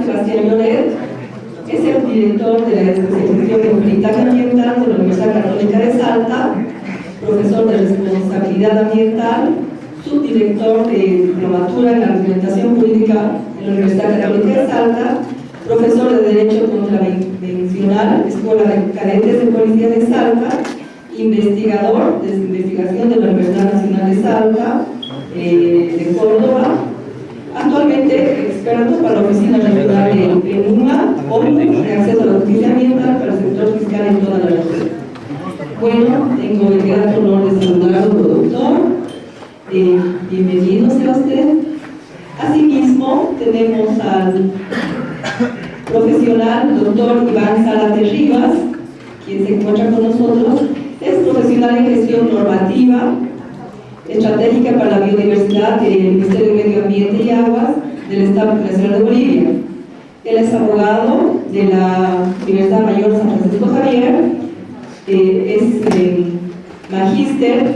Juan Sebastián Lloret es el director de la especialización en peritaje ambiental de la Universidad Católica de Salta, profesor de responsabilidad ambiental, subdirector de diplomatura en la reglamentación jurídica en la Universidad Católica de Salta, profesor de Derecho Contravencional, Escuela de Cadetes de Policía de Salta, investigador de investigación de la Universidad Nacional de Salta, de Córdoba, actualmente experto para la Oficina Regional de PENUMA, ONU, de acceso a la justicia ambiental para el sector fiscal en toda la región. Bueno, tengo el gran honor de saludarlo, doctor. Bienvenido sea usted. Asimismo, tenemos al profesional, doctor Iván Zárate Rivas, quien se encuentra con nosotros. Es profesional en gestión normativa estratégica para la biodiversidad del Ministerio de Medio Ambiente y Aguas del Estado Nacional de Bolivia. Él es abogado de la Universidad Mayor San Francisco Javier, es magíster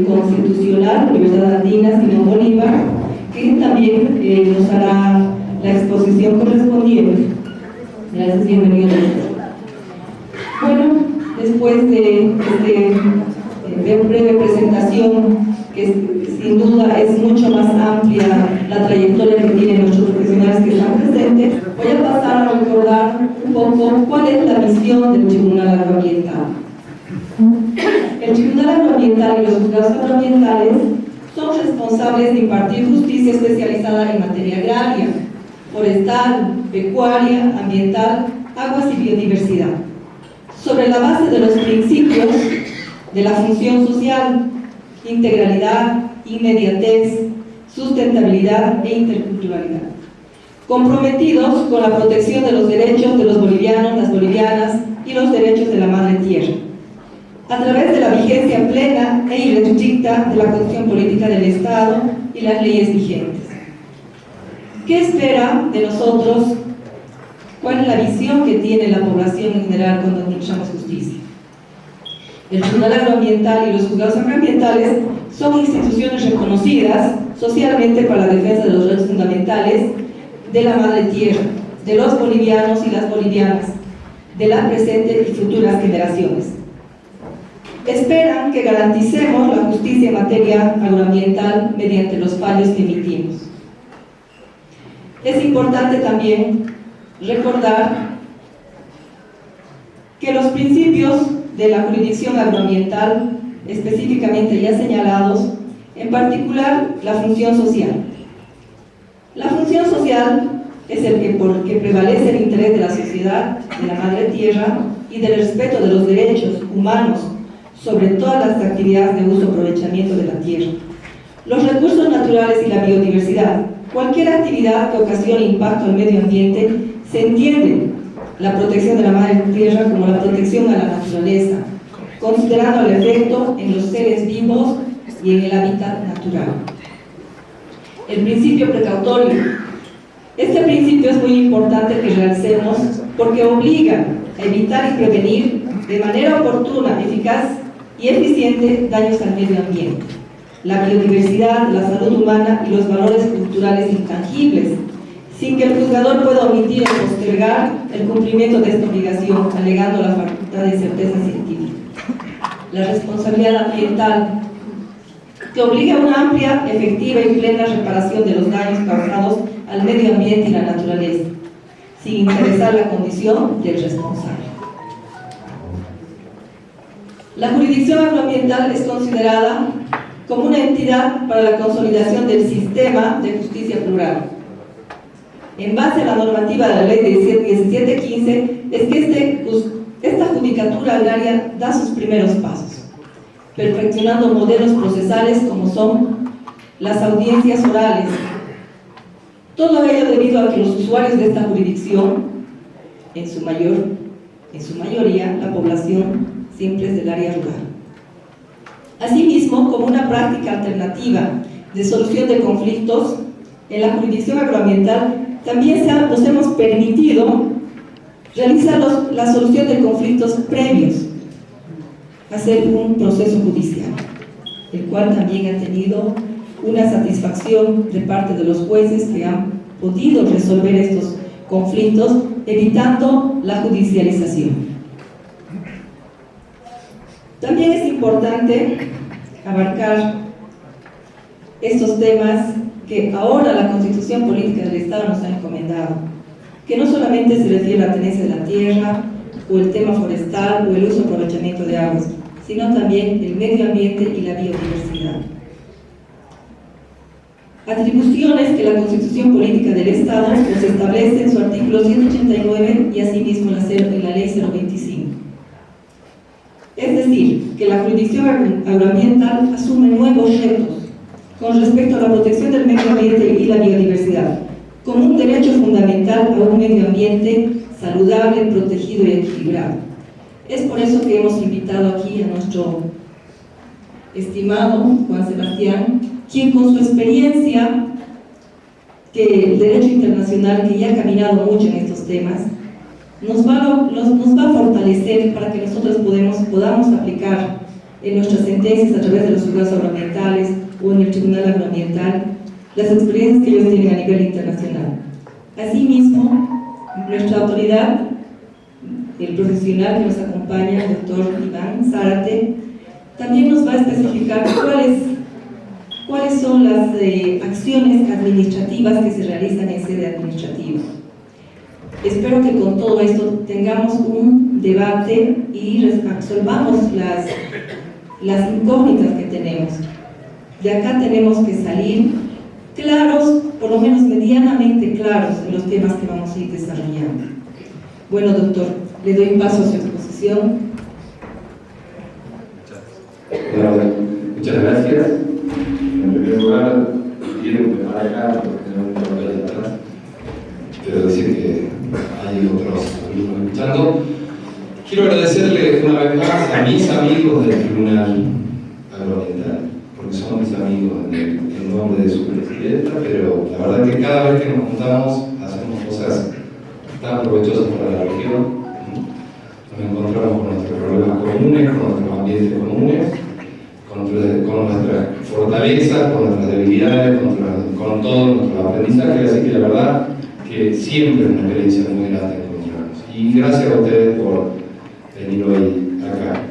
constitucional, Universidad Andina Simón Bolívar, que también nos hará la exposición correspondiente. Gracias, bienvenido. Bueno, después de breve presentación, que sin duda es mucho más amplia la trayectoria que tienen nuestros profesionales que están presentes, voy a pasar a recordar un poco cuál es la misión del Tribunal Agroambiental. El Tribunal Agroambiental y los juzgados agroambientales son responsables de impartir justicia especializada en materia agraria, forestal, pecuaria, ambiental, aguas y biodiversidad, sobre la base de los principios de la función social, integralidad, inmediatez, sustentabilidad e interculturalidad, comprometidos con la protección de los derechos de los bolivianos, las bolivianas y los derechos de la madre tierra, a través de la vigencia plena e irrestricta de la Constitución Política del Estado y las leyes vigentes. ¿Qué espera de nosotros? ¿Cuál es la visión que tiene la población en general cuando administramos justicia? El Tribunal Agroambiental y los juzgados agroambientales son instituciones reconocidas socialmente para la defensa de los derechos fundamentales de la madre tierra, de los bolivianos y las bolivianas, de las presentes y futuras generaciones. Esperan que garanticemos la justicia en materia agroambiental mediante los fallos que emitimos. Es importante también recordar que los principios de la jurisdicción agroambiental, específicamente ya señalados, en particular la función social. La función social es el que prevalece el interés de la sociedad, de la madre tierra y del respeto de los derechos humanos sobre todas las actividades de uso y aprovechamiento de la tierra, los recursos naturales y la biodiversidad. Cualquier actividad que ocasione impacto al medio ambiente, se entiende la protección de la madre tierra como la protección a la naturaleza, considerando el efecto en los seres vivos y en el hábitat natural. El principio precautorio. Este principio es muy importante que realicemos porque obliga a evitar y prevenir de manera oportuna, eficaz y eficiente daños al medio ambiente, la biodiversidad, la salud humana y los valores culturales intangibles, sin que el juzgador pueda omitir o postergar el cumplimiento de esta obligación, alegando la facultad de certeza científica. La responsabilidad ambiental, que obliga a una amplia, efectiva y plena reparación de los daños causados al medio ambiente y la naturaleza, sin interesar la condición del responsable. La jurisdicción agroambiental es considerada como una entidad para la consolidación del sistema de justicia plural. En base a la normativa de la ley 1715, es que esta judicatura agraria da sus primeros pasos, perfeccionando modelos procesales como son las audiencias orales. Todo ello debido a que los usuarios de esta jurisdicción, en su mayoría, la población siempre es del área rural. Asimismo, como una práctica alternativa de solución de conflictos, en la jurisdicción agroambiental también nos hemos permitido realizar la solución de conflictos previos a hacer un proceso judicial, el cual también ha tenido una satisfacción de parte de los jueces que han podido resolver estos conflictos, evitando la judicialización. También es importante abarcar estos temas que ahora la Constitución Política del Estado nos ha encomendado, que no solamente se refiere a la tenencia de la tierra, o el tema forestal, o el uso y aprovechamiento de aguas, sino también el medio ambiente y la biodiversidad. Atribuciones que la Constitución Política del Estado nos establece en su artículo 189 y asimismo en la Ley 025. Es decir, que la jurisdicción agroambiental asume nuevos retos con respecto a la protección del medio ambiente y la biodiversidad, como un derecho fundamental a un medio ambiente saludable, protegido y equilibrado. Es por eso que hemos invitado aquí a nuestro estimado Juan Sebastián, quien con su experiencia del derecho internacional, que ya ha caminado mucho en estos temas, nos va a fortalecer para que nosotros podamos aplicar en nuestras sentencias a través de los juzgados agroambientales o en el Tribunal Agroambiental las experiencias que ellos tienen a nivel internacional. Asimismo, nuestra autoridad, el profesional que nos acompaña, el doctor Iván Zárate, también nos va a especificar cuáles son las acciones administrativas que se realizan en sede administrativa. Espero que con todo esto tengamos un debate y resolvamos las incógnitas que tenemos. De acá tenemos que salir claros, por lo menos medianamente claros, en los temas que vamos a ir desarrollando. Bueno, doctor, le doy paso a su exposición. Muchas gracias. En primer lugar, quiero preparar acá, porque no me voy a atrás. Quiero decir que hay otros alumnos escuchando. Quiero agradecerle una vez más a mis amigos del Tribunal Agroambiental, porque son mis amigos en nombre de su presidenta, pero la verdad es que cada vez que nos juntamos hacemos cosas tan provechosas para la región. Nos encontramos con nuestros problemas comunes, con nuestros ambientes comunes, con nuestras fortalezas, con nuestras debilidades, con todo nuestro aprendizaje, así que la verdad que siempre es una experiencia muy grande encontrarnos. Y gracias a ustedes por venir hoy acá.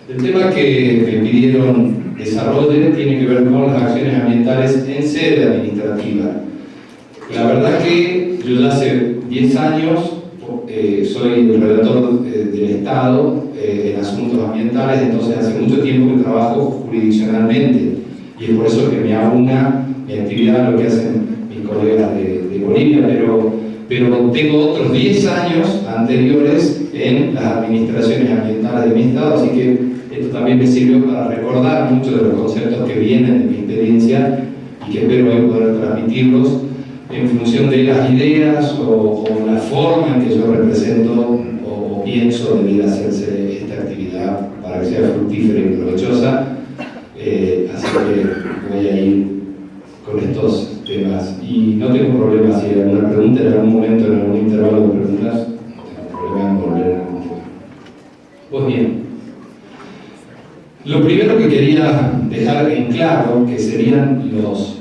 El tema que me pidieron desarrolle tiene que ver con las acciones ambientales en sede administrativa. La verdad que yo ya hace 10 años soy el relator del Estado en asuntos ambientales, entonces hace mucho tiempo que trabajo jurisdiccionalmente y es por eso que me abunda mi actividad, lo que hacen mis colegas de Bolivia, pero tengo otros 10 años anteriores en las administraciones ambientales de mi Estado, así que esto también me sirvió para recordar muchos de los conceptos que vienen de mi experiencia y que espero hoy poder transmitirlos en función de las ideas o la forma en que yo represento o pienso debiera hacerse esta actividad para que sea fructífera y provechosa. Así que voy a ir con estos temas y no tengo problema si hay alguna pregunta en algún momento, en algún intervalo de preguntas, no tengo problema en volver a algún tema. Pues bien, lo primero que quería dejar en claro, que serían los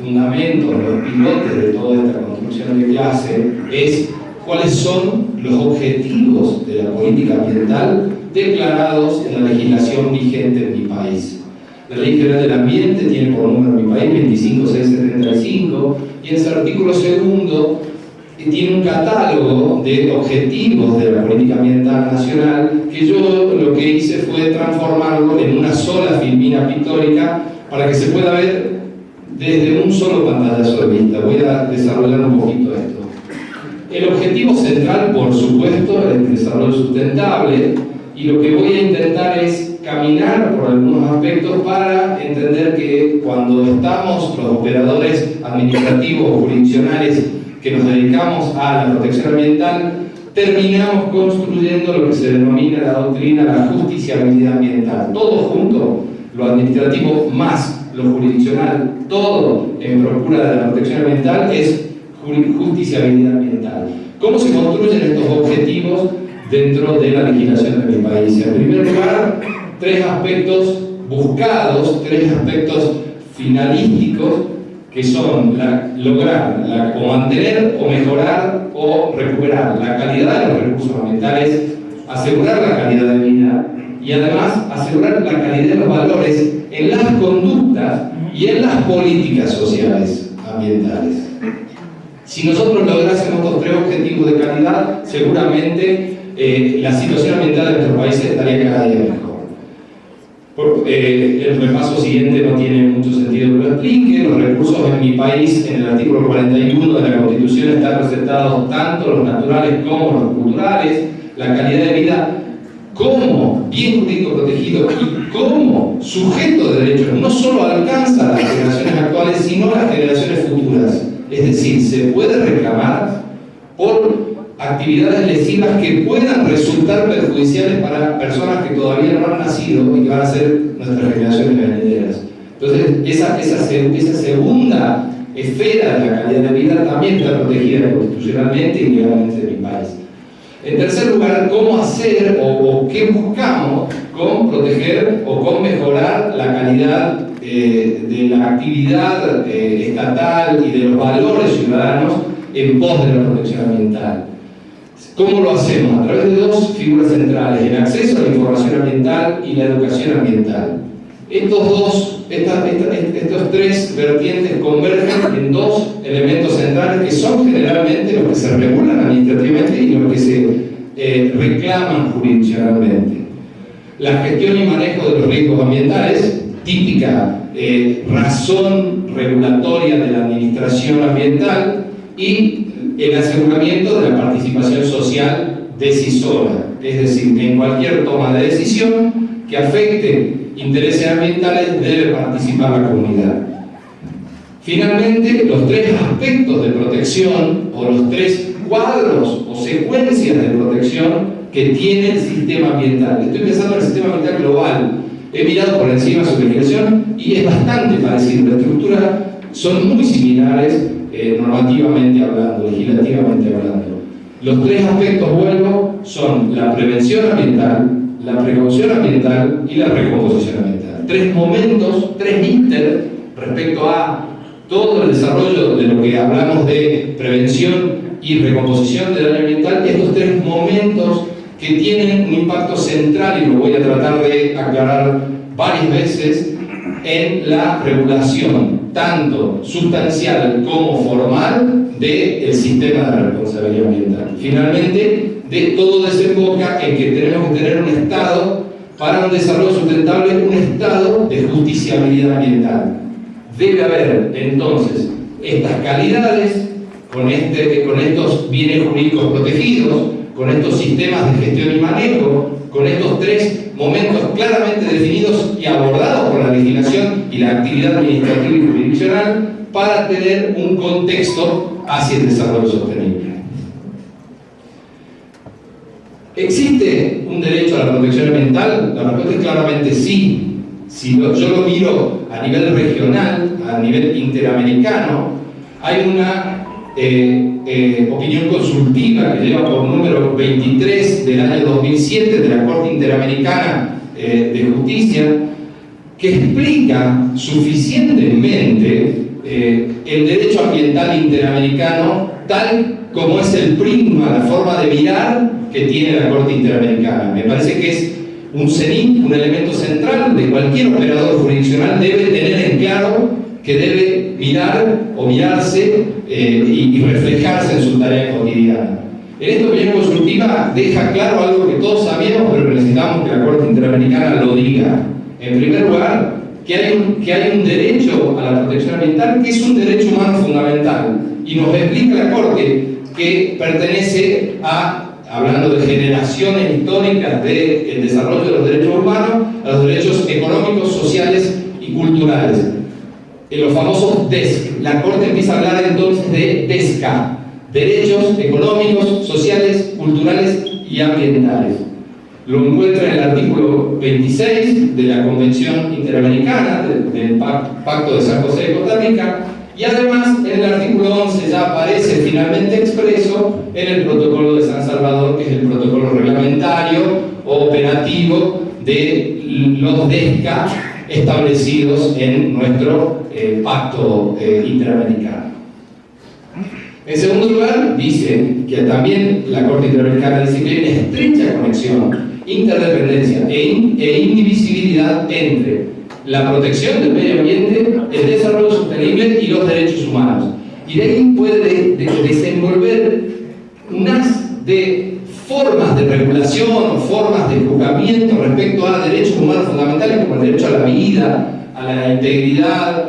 fundamentos, los pilotes de toda esta construcción de clase, es cuáles son los objetivos de la política ambiental declarados en la legislación vigente en mi país. La Ley General del Ambiente tiene por número en mi país 25675 y en su artículo segundo tiene un catálogo de objetivos de la política ambiental nacional que yo lo que hice fue transformarlo en una sola filmina pictórica para que se pueda ver desde un solo pantallazo de vista. Voy a desarrollar un poquito esto. El objetivo central, por supuesto, es el desarrollo sustentable y lo que voy a intentar es caminar por algunos aspectos para entender que cuando estamos los operadores administrativos o jurisdiccionales que nos dedicamos a la protección ambiental, terminamos construyendo lo que se denomina la doctrina la justiciabilidad ambiental. Todo junto, lo administrativo más lo jurisdiccional, todo en procura de la protección ambiental es justiciabilidad ambiental. ¿Cómo se construyen estos objetivos dentro de la legislación de mi país? En primer lugar, 3 aspectos buscados, 3 aspectos finalísticos que son lograr o mantener o mejorar o recuperar la calidad de los recursos ambientales, asegurar la calidad de vida y además asegurar la calidad de los valores en las conductas y en las políticas sociales ambientales. Si nosotros lográsemos estos tres objetivos de calidad, seguramente la situación ambiental de nuestro país estaría cada día mejor. El repaso siguiente no tiene mucho sentido que lo explique. Los recursos en mi país, en el artículo 41 de la Constitución, están presentados tanto los naturales como los culturales. La calidad de vida como bien jurídico protegido y como sujeto de derechos no solo alcanza a las generaciones actuales, sino a las generaciones futuras. Es decir, se puede reclamar por actividades lesivas que puedan resultar perjudiciales para personas que todavía no han nacido y que van a ser nuestras generaciones venideras. Entonces, esa segunda esfera de la calidad de vida también está protegida constitucionalmente y legalmente en mi país. En tercer lugar, ¿cómo hacer o qué buscamos con proteger o con mejorar la calidad de la actividad estatal y de los valores ciudadanos en pos de la protección ambiental? ¿Cómo lo hacemos? A través de dos figuras centrales: el acceso a la información ambiental y la educación ambiental. Estos tres vertientes convergen en dos elementos centrales que son generalmente los que se regulan administrativamente y los que se reclaman jurisdiccionalmente. La gestión y manejo de los riesgos ambientales, típica razón regulatoria de la administración ambiental, y el aseguramiento de la participación social decisora, es decir, que en cualquier toma de decisión que afecte intereses ambientales debe participar la comunidad. Finalmente, los tres aspectos de protección o los tres cuadros o secuencias de protección que tiene el sistema ambiental. Estoy pensando en el sistema ambiental global. He mirado por encima su legislación y es bastante parecido. La estructura son muy similares normativamente hablando, legislativamente hablando. Los tres aspectos, vuelvo, son la prevención ambiental, la precaución ambiental y la recomposición ambiental. Tres momentos, tres inter respecto a todo el desarrollo de lo que hablamos de prevención y recomposición del daño ambiental. Estos tres momentos que tienen un impacto central, y lo voy a tratar de aclarar varias veces, en la regulación tanto sustancial como formal del sistema de responsabilidad ambiental. Finalmente, todo desemboca en que tenemos que tener un Estado para un desarrollo sustentable, un Estado de justiciabilidad ambiental. Debe haber entonces estas calidades con estos bienes jurídicos protegidos, con estos sistemas de gestión y manejo, con estos tres momentos claramente definidos y abordados por la legislación y la actividad administrativa y jurisdiccional para tener un contexto hacia el desarrollo sostenible. ¿Existe un derecho a la protección ambiental? La respuesta es claramente sí. Si yo lo miro a nivel regional, a nivel interamericano, hay una opinión consultiva que lleva por número 23 del año 2007 de la Corte Interamericana de Justicia, que explica suficientemente el derecho ambiental interamericano tal como es el prisma, la forma de mirar que tiene la Corte Interamericana. Me parece que es un CENIC, un elemento central de cualquier operador jurisdiccional debe tener en claro que debe mirar o mirarse y reflejarse en su tarea cotidiana. En esta opinión consultiva deja claro algo que todos sabíamos, pero que necesitamos que la Corte Interamericana lo diga. En primer lugar, que hay un derecho a la protección ambiental que es un derecho humano fundamental. Y nos explica la Corte que pertenece a, hablando de generaciones históricas del desarrollo de los derechos humanos, a los derechos económicos, sociales y culturales. En los famosos DESC. La Corte empieza a hablar entonces de DESCA, derechos económicos, sociales, culturales y ambientales. Lo encuentra en el artículo 26 de la Convención Interamericana, del Pacto de San José de Costa Rica, y además en el artículo 11 ya aparece finalmente expreso en el Protocolo de San Salvador, que es el protocolo reglamentario o operativo de los DESCA establecidos en nuestro pacto interamericano. En segundo lugar, dice que también la Corte Interamericana dice que hay una estrecha conexión, interdependencia e indivisibilidad entre la protección del medio ambiente, el desarrollo sostenible y los derechos humanos. Y de ahí puede desenvolver unas de formas de regulación o formas de juzgamiento respecto a derechos humanos fundamentales como el derecho a la vida, a la integridad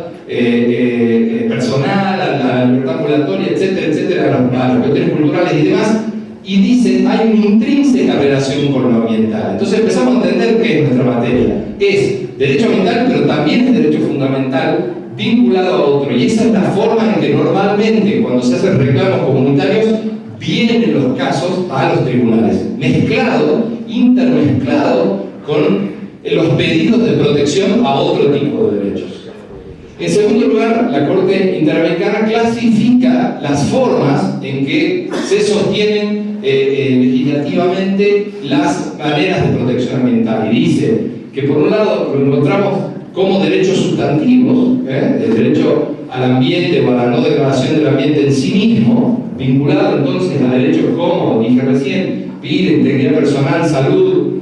personal, a la libertad ambulatoria, etcétera, etcétera, a las cuestiones culturales y demás, y dice hay una intrínseca relación con lo ambiental. Entonces empezamos a entender qué es nuestra materia. Es derecho ambiental, pero también es derecho fundamental vinculado a otro. Y esa es la forma en que normalmente, cuando se hacen reclamos comunitarios, vienen los casos a los tribunales, mezclado, intermezclado con los pedidos de protección a otro tipo de derechos. En segundo lugar, la Corte Interamericana clasifica las formas en que se sostienen legislativamente las maneras de protección ambiental. Y dice que por un lado lo encontramos como derechos sustantivos, el derecho al ambiente o a la no degradación del ambiente en sí mismo, vinculado entonces a derechos como, dije recién, vida, integridad personal, salud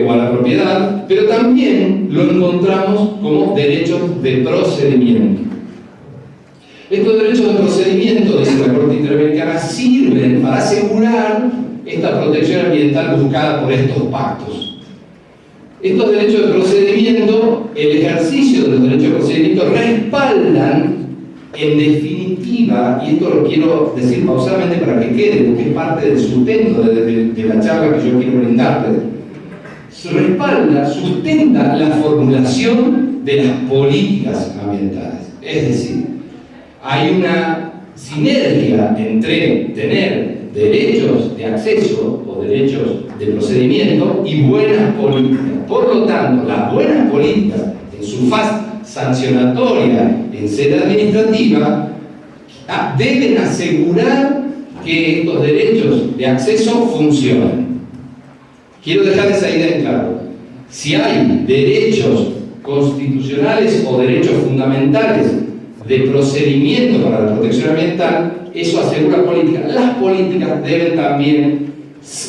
o a la propiedad, pero también lo encontramos como derechos de procedimiento. Estos derechos de procedimiento, dice la Corte Interamericana, sirven para asegurar esta protección ambiental buscada por estos pactos. Estos derechos de procedimiento, el ejercicio de los derechos de procedimiento respaldan, en definitiva, y esto lo quiero decir pausadamente para que quede, porque es parte del sustento de la charla que yo quiero brindarles, respalda, sustenta la formulación de las políticas ambientales. Es decir, hay una sinergia entre tener derechos de acceso o derechos de procedimiento y buenas políticas. Por lo tanto, las buenas políticas, en su fase sancionatoria en sede administrativa, deben asegurar que estos derechos de acceso funcionen. Quiero dejar esa idea en claro. Si hay derechos constitucionales o derechos fundamentales de procedimiento para la protección ambiental, eso asegura políticas. Las políticas deben también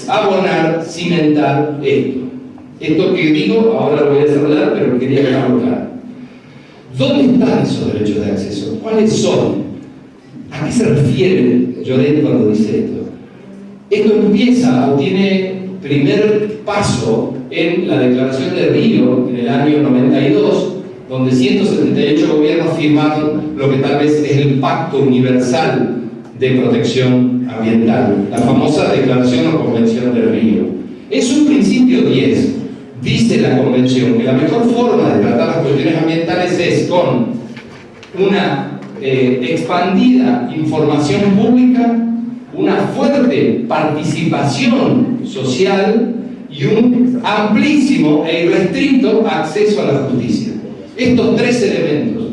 abonar, cimentar esto. Esto que digo, ahora lo voy a desarrollar, pero quería dejarlo claro. ¿Dónde están esos derechos de acceso? ¿Cuáles son? ¿A qué se refiere Lloret cuando dice esto? Esto empieza o tiene primer paso en la Declaración de Río en el año 92, donde 178 gobiernos firmaron lo que tal vez es el Pacto Universal de Protección Ambiental, la famosa Declaración o Convención de Río. En su principio 10, dice la Convención que la mejor forma de tratar las cuestiones ambientales es con una expandida información pública, una fuerte participación social y un amplísimo e irrestricto acceso a la justicia. Estos tres elementos,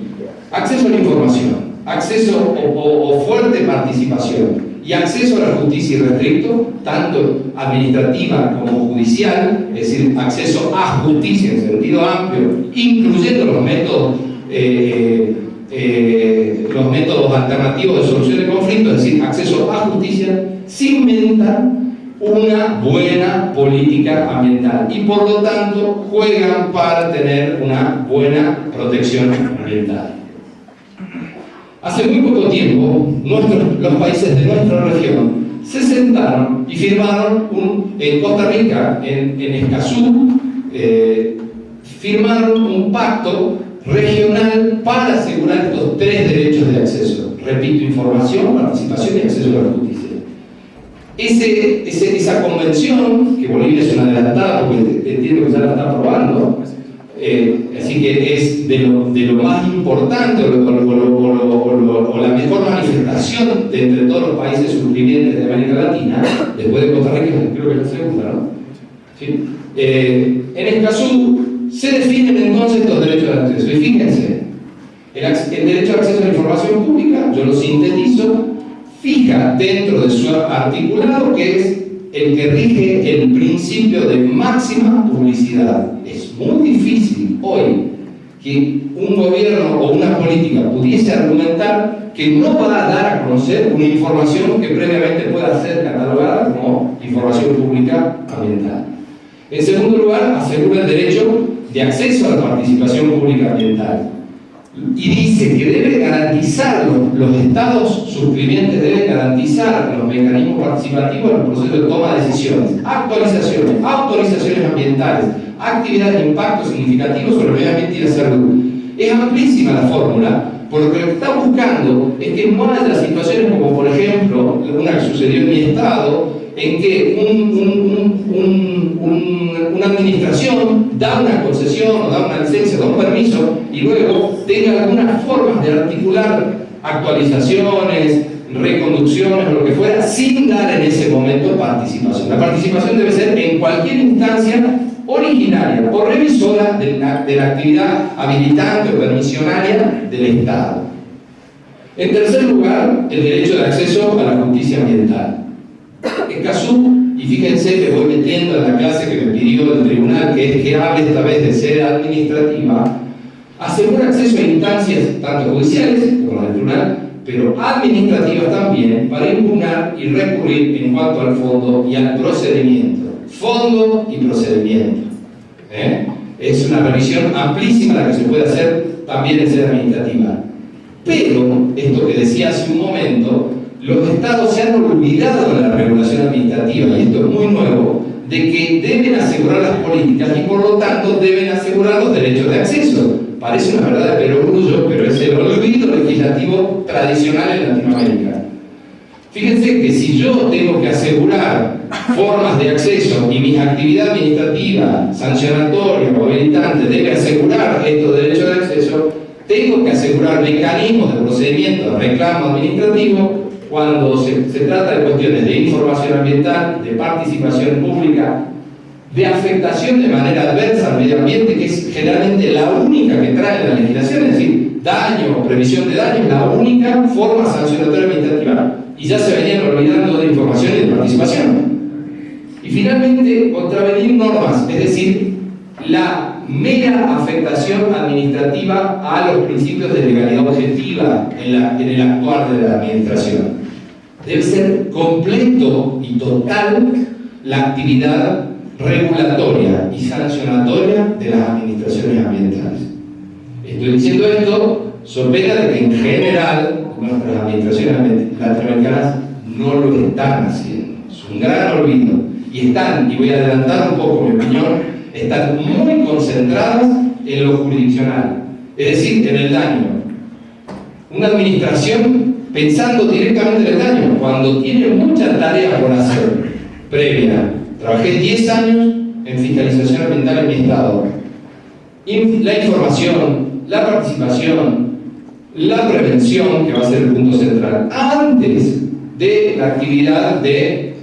acceso a la información, acceso o fuerte participación y acceso a la justicia irrestricto, tanto administrativa como judicial, es decir, acceso a justicia en sentido amplio, incluyendo los métodos alternativos de solución de conflictos, es decir, acceso a justicia, cimentan una buena política ambiental y por lo tanto juegan para tener una buena protección ambiental. Hace muy poco tiempo, los países de nuestra región se sentaron y firmaron en Costa Rica, en Escazú, firmaron un pacto regional para asegurar estos tres derechos de acceso. Repito, información, participación y acceso a la justicia. Esa convención, que Bolivia es una adelantada porque entiendo que ya la está aprobando, así que es de lo más importante o la mejor manifestación de entre todos los países suscribientes de América Latina, después de Costa Rica, creo que es la segunda, ¿no? ¿Sí? En Escazú se definen entonces estos derechos de acceso. Y fíjense, el derecho de acceso a la información pública, yo lo sintetizo, fija dentro de su articulado que es el que rige el principio de máxima publicidad. Es muy difícil hoy que un gobierno o una política pudiese argumentar que no va a dar a conocer una información que previamente pueda ser catalogada como información pública ambiental. En segundo lugar, asegura el derecho de acceso a la participación pública ambiental. Y dice que debe garantizar, los estados suscribientes deben garantizar los mecanismos participativos en el proceso de toma de decisiones, actualizaciones, autorizaciones ambientales, actividades de impacto significativo sobre el medio ambiente y la salud. Es amplísima la fórmula, porque lo que está buscando es que no haya situaciones como, por ejemplo, una que sucedió en mi estado, en que una administración da una concesión o da una licencia, da un permiso y luego tenga algunas formas de articular actualizaciones, reconducciones o lo que fuera, sin dar en ese momento participación. La participación debe ser en cualquier instancia originaria o revisora de la actividad habilitante o permisionaria del Estado. En tercer lugar, el derecho de acceso a la justicia ambiental. Escazú, y fíjense que voy metiendo en la clase que me pidió el tribunal, que es que hable esta vez de sede administrativa, asegura acceso a instancias tanto judiciales como las del tribunal, pero administrativas también, para impugnar y recurrir en cuanto al fondo y al procedimiento. Fondo y procedimiento. Es una revisión amplísima la que se puede hacer también en sede administrativa. Pero, esto que decía hace un momento, los estados se han olvidado de la regulación administrativa, y esto es muy nuevo, de que deben asegurar las políticas y por lo tanto deben asegurar los derechos de acceso. Parece una verdad de perogrullo, pero es el olvido legislativo tradicional en Latinoamérica. Fíjense que si yo tengo que asegurar formas de acceso y mi actividad administrativa, sancionatoria o habilitante debe asegurar estos derechos de acceso, tengo que asegurar mecanismos de procedimiento de reclamo administrativo cuando se trata de cuestiones de información ambiental, de participación pública, de afectación de manera adversa al medio ambiente, que es generalmente la única que trae la legislación, es decir, daño o previsión de daño es la única forma sancionatoria administrativa, y ya se venían olvidando de información y de participación. Y finalmente, contravenir normas, es decir, la mera afectación administrativa a los principios de legalidad objetiva en el actuar de la administración. Debe ser completo y total la actividad regulatoria y sancionatoria de las administraciones ambientales. Estoy diciendo esto so pena de que en general nuestras administraciones latinoamericanas no lo están haciendo. Es un gran olvido. Y están, y voy a adelantar un poco mi opinión, están muy concentradas en lo jurisdiccional, es decir, en el daño. Una administración pensando directamente en el daño, cuando tiene mucha tarea por hacer previa. Trabajé 10 años en fiscalización ambiental en mi estado. La información, la participación, la prevención, que va a ser el punto central, antes de la actividad de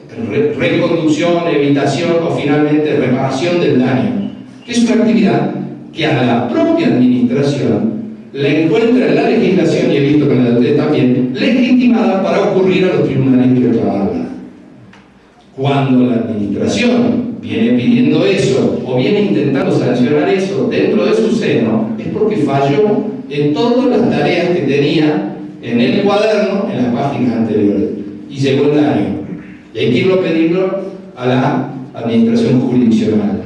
reconducción, evitación o finalmente reparación del daño, que es una actividad que a la propia administración la encuentra en la legislación, y he visto que en la de ustedes también, legitimada para ocurrir a los tribunales y reclamarla. Cuando la administración viene pidiendo eso o viene intentando sancionar eso dentro de su seno, es porque falló en todas las tareas que tenía en el cuaderno en las páginas anteriores y llegó el daño. Y hay que irlo a pedirlo a la administración jurisdiccional.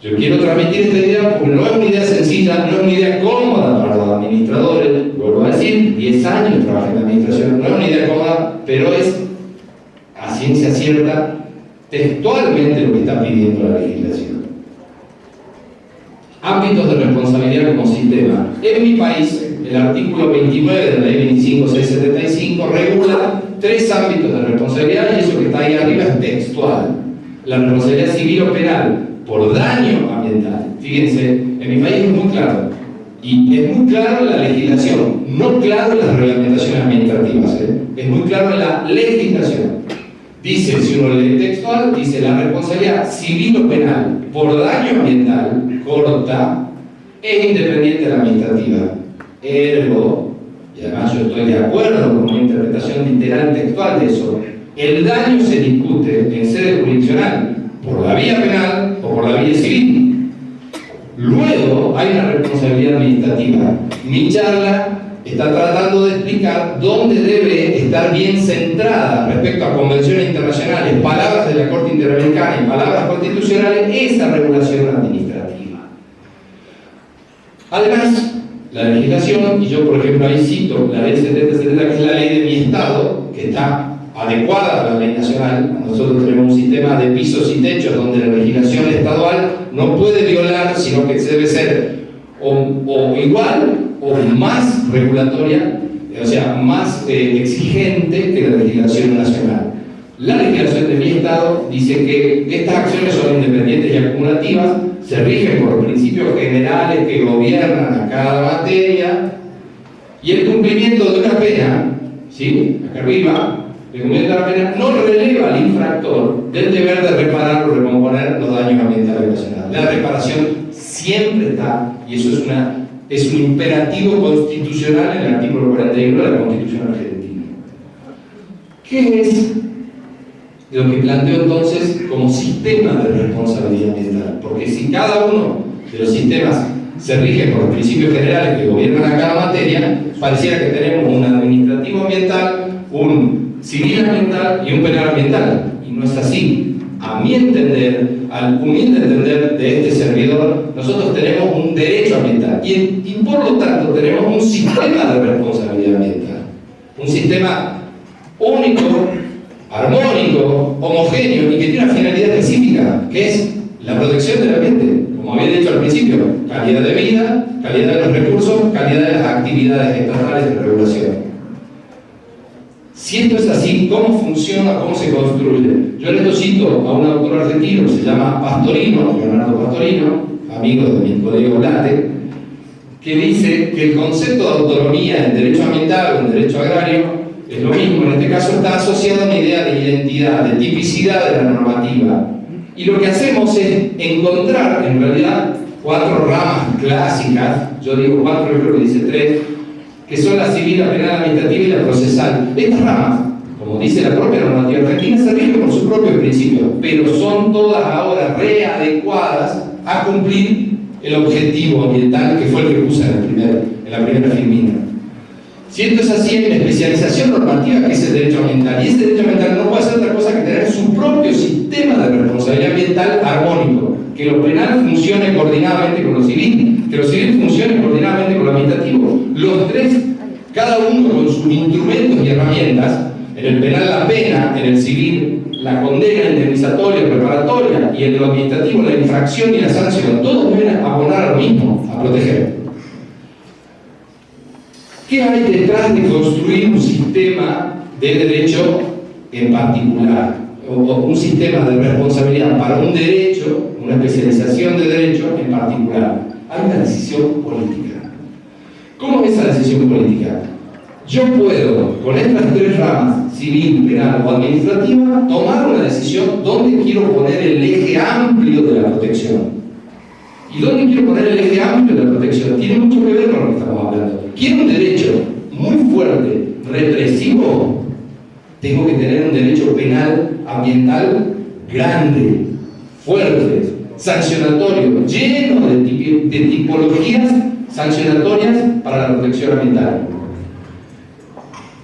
Yo quiero transmitir esta idea porque no es una idea sencilla, no es una idea cómoda para los administradores. Vuelvo a decir, 10 años trabajé en la administración, no es una idea cómoda, pero es a ciencia cierta textualmente lo que está pidiendo la legislación. Ámbitos de responsabilidad como sistema. En mi país, el artículo 29 de la ley 25675 regula 3 ámbitos de responsabilidad, y eso que está ahí arriba es textual. La responsabilidad civil o penal por daño ambiental. Fíjense, en mi país es muy claro. Y es muy claro en la legislación, no claro en las reglamentaciones administrativas. Es muy claro en la legislación. Dice, si uno lee textual, dice la responsabilidad civil o penal por daño ambiental, corta, es independiente de la administrativa. Ergo, y además yo estoy de acuerdo con una interpretación literal textual de eso, el daño se discute en sede jurisdiccional por la vía penal o por la vía civil. Luego hay una responsabilidad administrativa. Mi charla está tratando de explicar dónde debe estar bien centrada respecto a convenciones internacionales, palabras de la Corte Interamericana y palabras constitucionales, esa regulación administrativa. Además, la legislación, y yo por ejemplo ahí cito la ley 7070, que es la ley de mi estado, que está adecuada a la ley nacional. Nosotros tenemos un sistema de pisos y techos donde la legislación estadual no puede violar, sino que debe ser o igual o más regulatoria, o sea, más exigente que la legislación nacional. La legislación de mi estado dice que estas acciones son independientes y acumulativas, se rigen por principios generales que gobiernan a cada materia, y el cumplimiento de una pena, ¿sí?, acá arriba, el cumplimiento de la pena no releva al infractor del deber de reparar o recomponer los daños ambientales ocasionados. La reparación siempre está, y eso es un imperativo constitucional en el artículo 41 de la Constitución argentina. ¿Qué es lo que planteo entonces como sistema de responsabilidad ambiental? Porque si cada uno de los sistemas se rige por los principios generales que gobiernan a cada materia, pareciera que tenemos un administrativo ambiental, un civil ambiental y un penal ambiental. Y no es así. A mi entender, al humilde entender de este servidor, nosotros tenemos un derecho ambiental y por lo tanto tenemos un sistema de responsabilidad ambiental. Un sistema único, armónico, homogéneo y que tiene una finalidad específica, que es la protección del ambiente. Como había dicho al principio, calidad de vida, calidad de los recursos, calidad de las actividades estatales de regulación. Si esto es así, ¿cómo funciona? ¿Cómo se construye? Yo en esto cito a un autor argentino que se llama Pastorino, Leonardo Pastorino, amigo de mi colega Blate, que dice que el concepto de autonomía en derecho ambiental o en derecho agrario es lo mismo. En este caso está asociado a una idea de identidad, de tipicidad de la normativa. Y lo que hacemos es encontrar, en realidad, 4 ramas clásicas, yo digo 4, yo creo que dice 3, que son la civil, la penal, la administrativa y la procesal. Estas ramas, como dice la propia normativa argentina, se rigen por sus propios principios, pero son todas ahora readecuadas a cumplir el objetivo ambiental que fue el que puse en la primera filmina. Si esto es así, hay una especialización normativa que es el derecho ambiental, y ese derecho ambiental no puede ser otra cosa que tener su propio sistema de responsabilidad ambiental armónico, que lo penal funcione coordinadamente con lo civil, que lo civil funcione coordinadamente con lo administrativo. Los tres, cada uno con sus instrumentos y herramientas, en el penal la pena, en el civil la condena indemnizatoria, preparatoria, y en lo administrativo la infracción y la sanción, todos deben abonar a lo mismo, a proteger. ¿Qué hay detrás de construir un sistema de derecho en particular? O un sistema de responsabilidad para un derecho, una especialización de derecho en particular. Hay una decisión política. ¿Cómo es esa decisión política? Yo puedo, con estas 3 ramas, civil, penal o administrativa, tomar una decisión dónde quiero poner el eje amplio de la protección. ¿Y dónde quiero poner el eje amplio de la protección? Tiene mucho que ver con lo que estamos hablando. Quiero un derecho muy fuerte, represivo, tengo que tener un derecho penal ambiental grande, fuerte, sancionatorio, lleno de tipologías sancionatorias para la protección ambiental.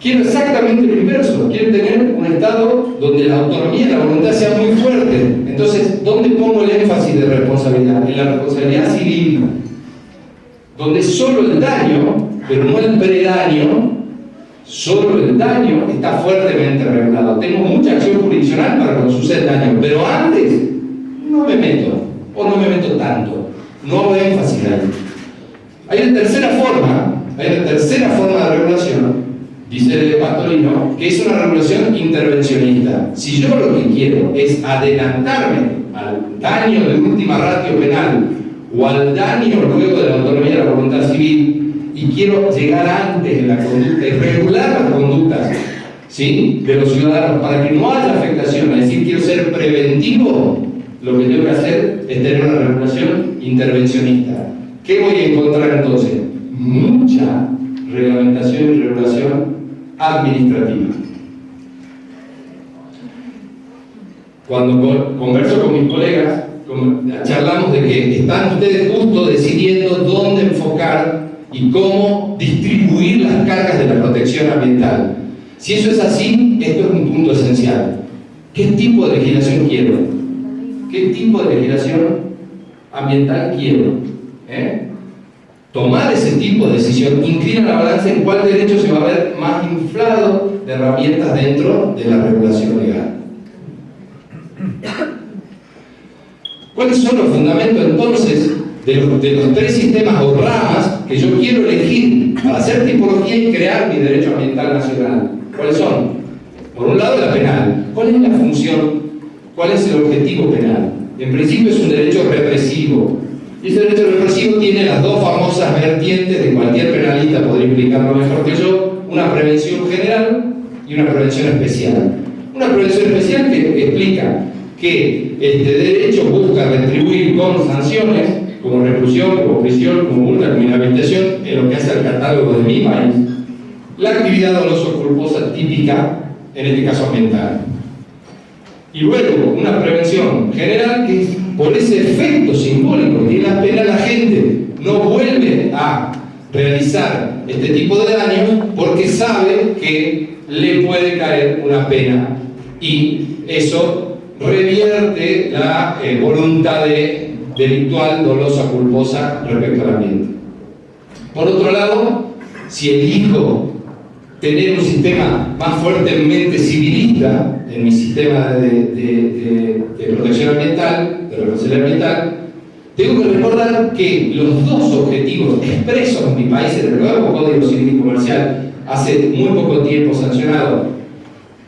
Quiero exactamente lo inverso, quiero tener un Estado donde la autonomía y la voluntad sea muy fuerte. Entonces, ¿dónde pongo el énfasis de responsabilidad? En la responsabilidad civil, donde solo el daño, pero no el predaño, solo el daño está fuertemente regulado. Tengo mucha acción jurisdiccional para cuando sucede el daño, pero antes no me meto, o no me meto tanto, no hago énfasis ahí. Hay una tercera forma de regulación, dice Pastorino, que es una regulación intervencionista. Si yo lo que quiero es adelantarme al daño de última ratio penal o al daño luego de la autonomía de la voluntad civil, y quiero llegar antes en la conducta y regular las conductas, ¿sí?, de los ciudadanos para que no haya afectación, es decir, quiero ser preventivo, lo que tengo que hacer es tener una regulación intervencionista. ¿Qué voy a encontrar entonces? Mucha reglamentación y regulación administrativa. Cuando converso con mis colegas, como charlamos de que están ustedes justo decidiendo dónde enfocar y cómo distribuir las cargas de la protección ambiental. Si eso es así, esto es un punto esencial. ¿Qué tipo de legislación quiero? ¿Qué tipo de legislación ambiental quiero? Tomar ese tipo de decisión inclina la balanza en cuál derecho se va a ver más inflado de herramientas dentro de la regulación legal. ¿Cuáles son los fundamentos entonces de los tres sistemas o ramas que yo quiero elegir para hacer tipología y crear mi derecho ambiental nacional? ¿Cuáles son? Por un lado, la penal. ¿Cuál es la función? ¿Cuál es el objetivo penal? En principio es un derecho represivo. Y ese derecho represivo tiene las dos famosas vertientes de cualquier penalista, podría explicarlo mejor que yo, una prevención general y una prevención especial. Una prevención especial que explica que este derecho busca retribuir con sanciones, como reclusión, como prisión, como multa, como inhabilitación, en lo que hace al catálogo de mi país, la actividad dolosa o culposa típica, en este caso ambiental. Y luego, una prevención general que por ese efecto simbólico que la pena, la gente no vuelve a realizar este tipo de daños porque sabe que le puede caer una pena y eso revierte la voluntad delictual, dolosa, culposa respecto al ambiente. Por otro lado, si elijo tener un sistema más fuertemente civilista en mi sistema de protección ambiental, de responsabilidad ambiental, tengo que recordar que los dos objetivos expresos en mi país, en el nuevo Código Civil y Comercial, hace muy poco tiempo sancionado,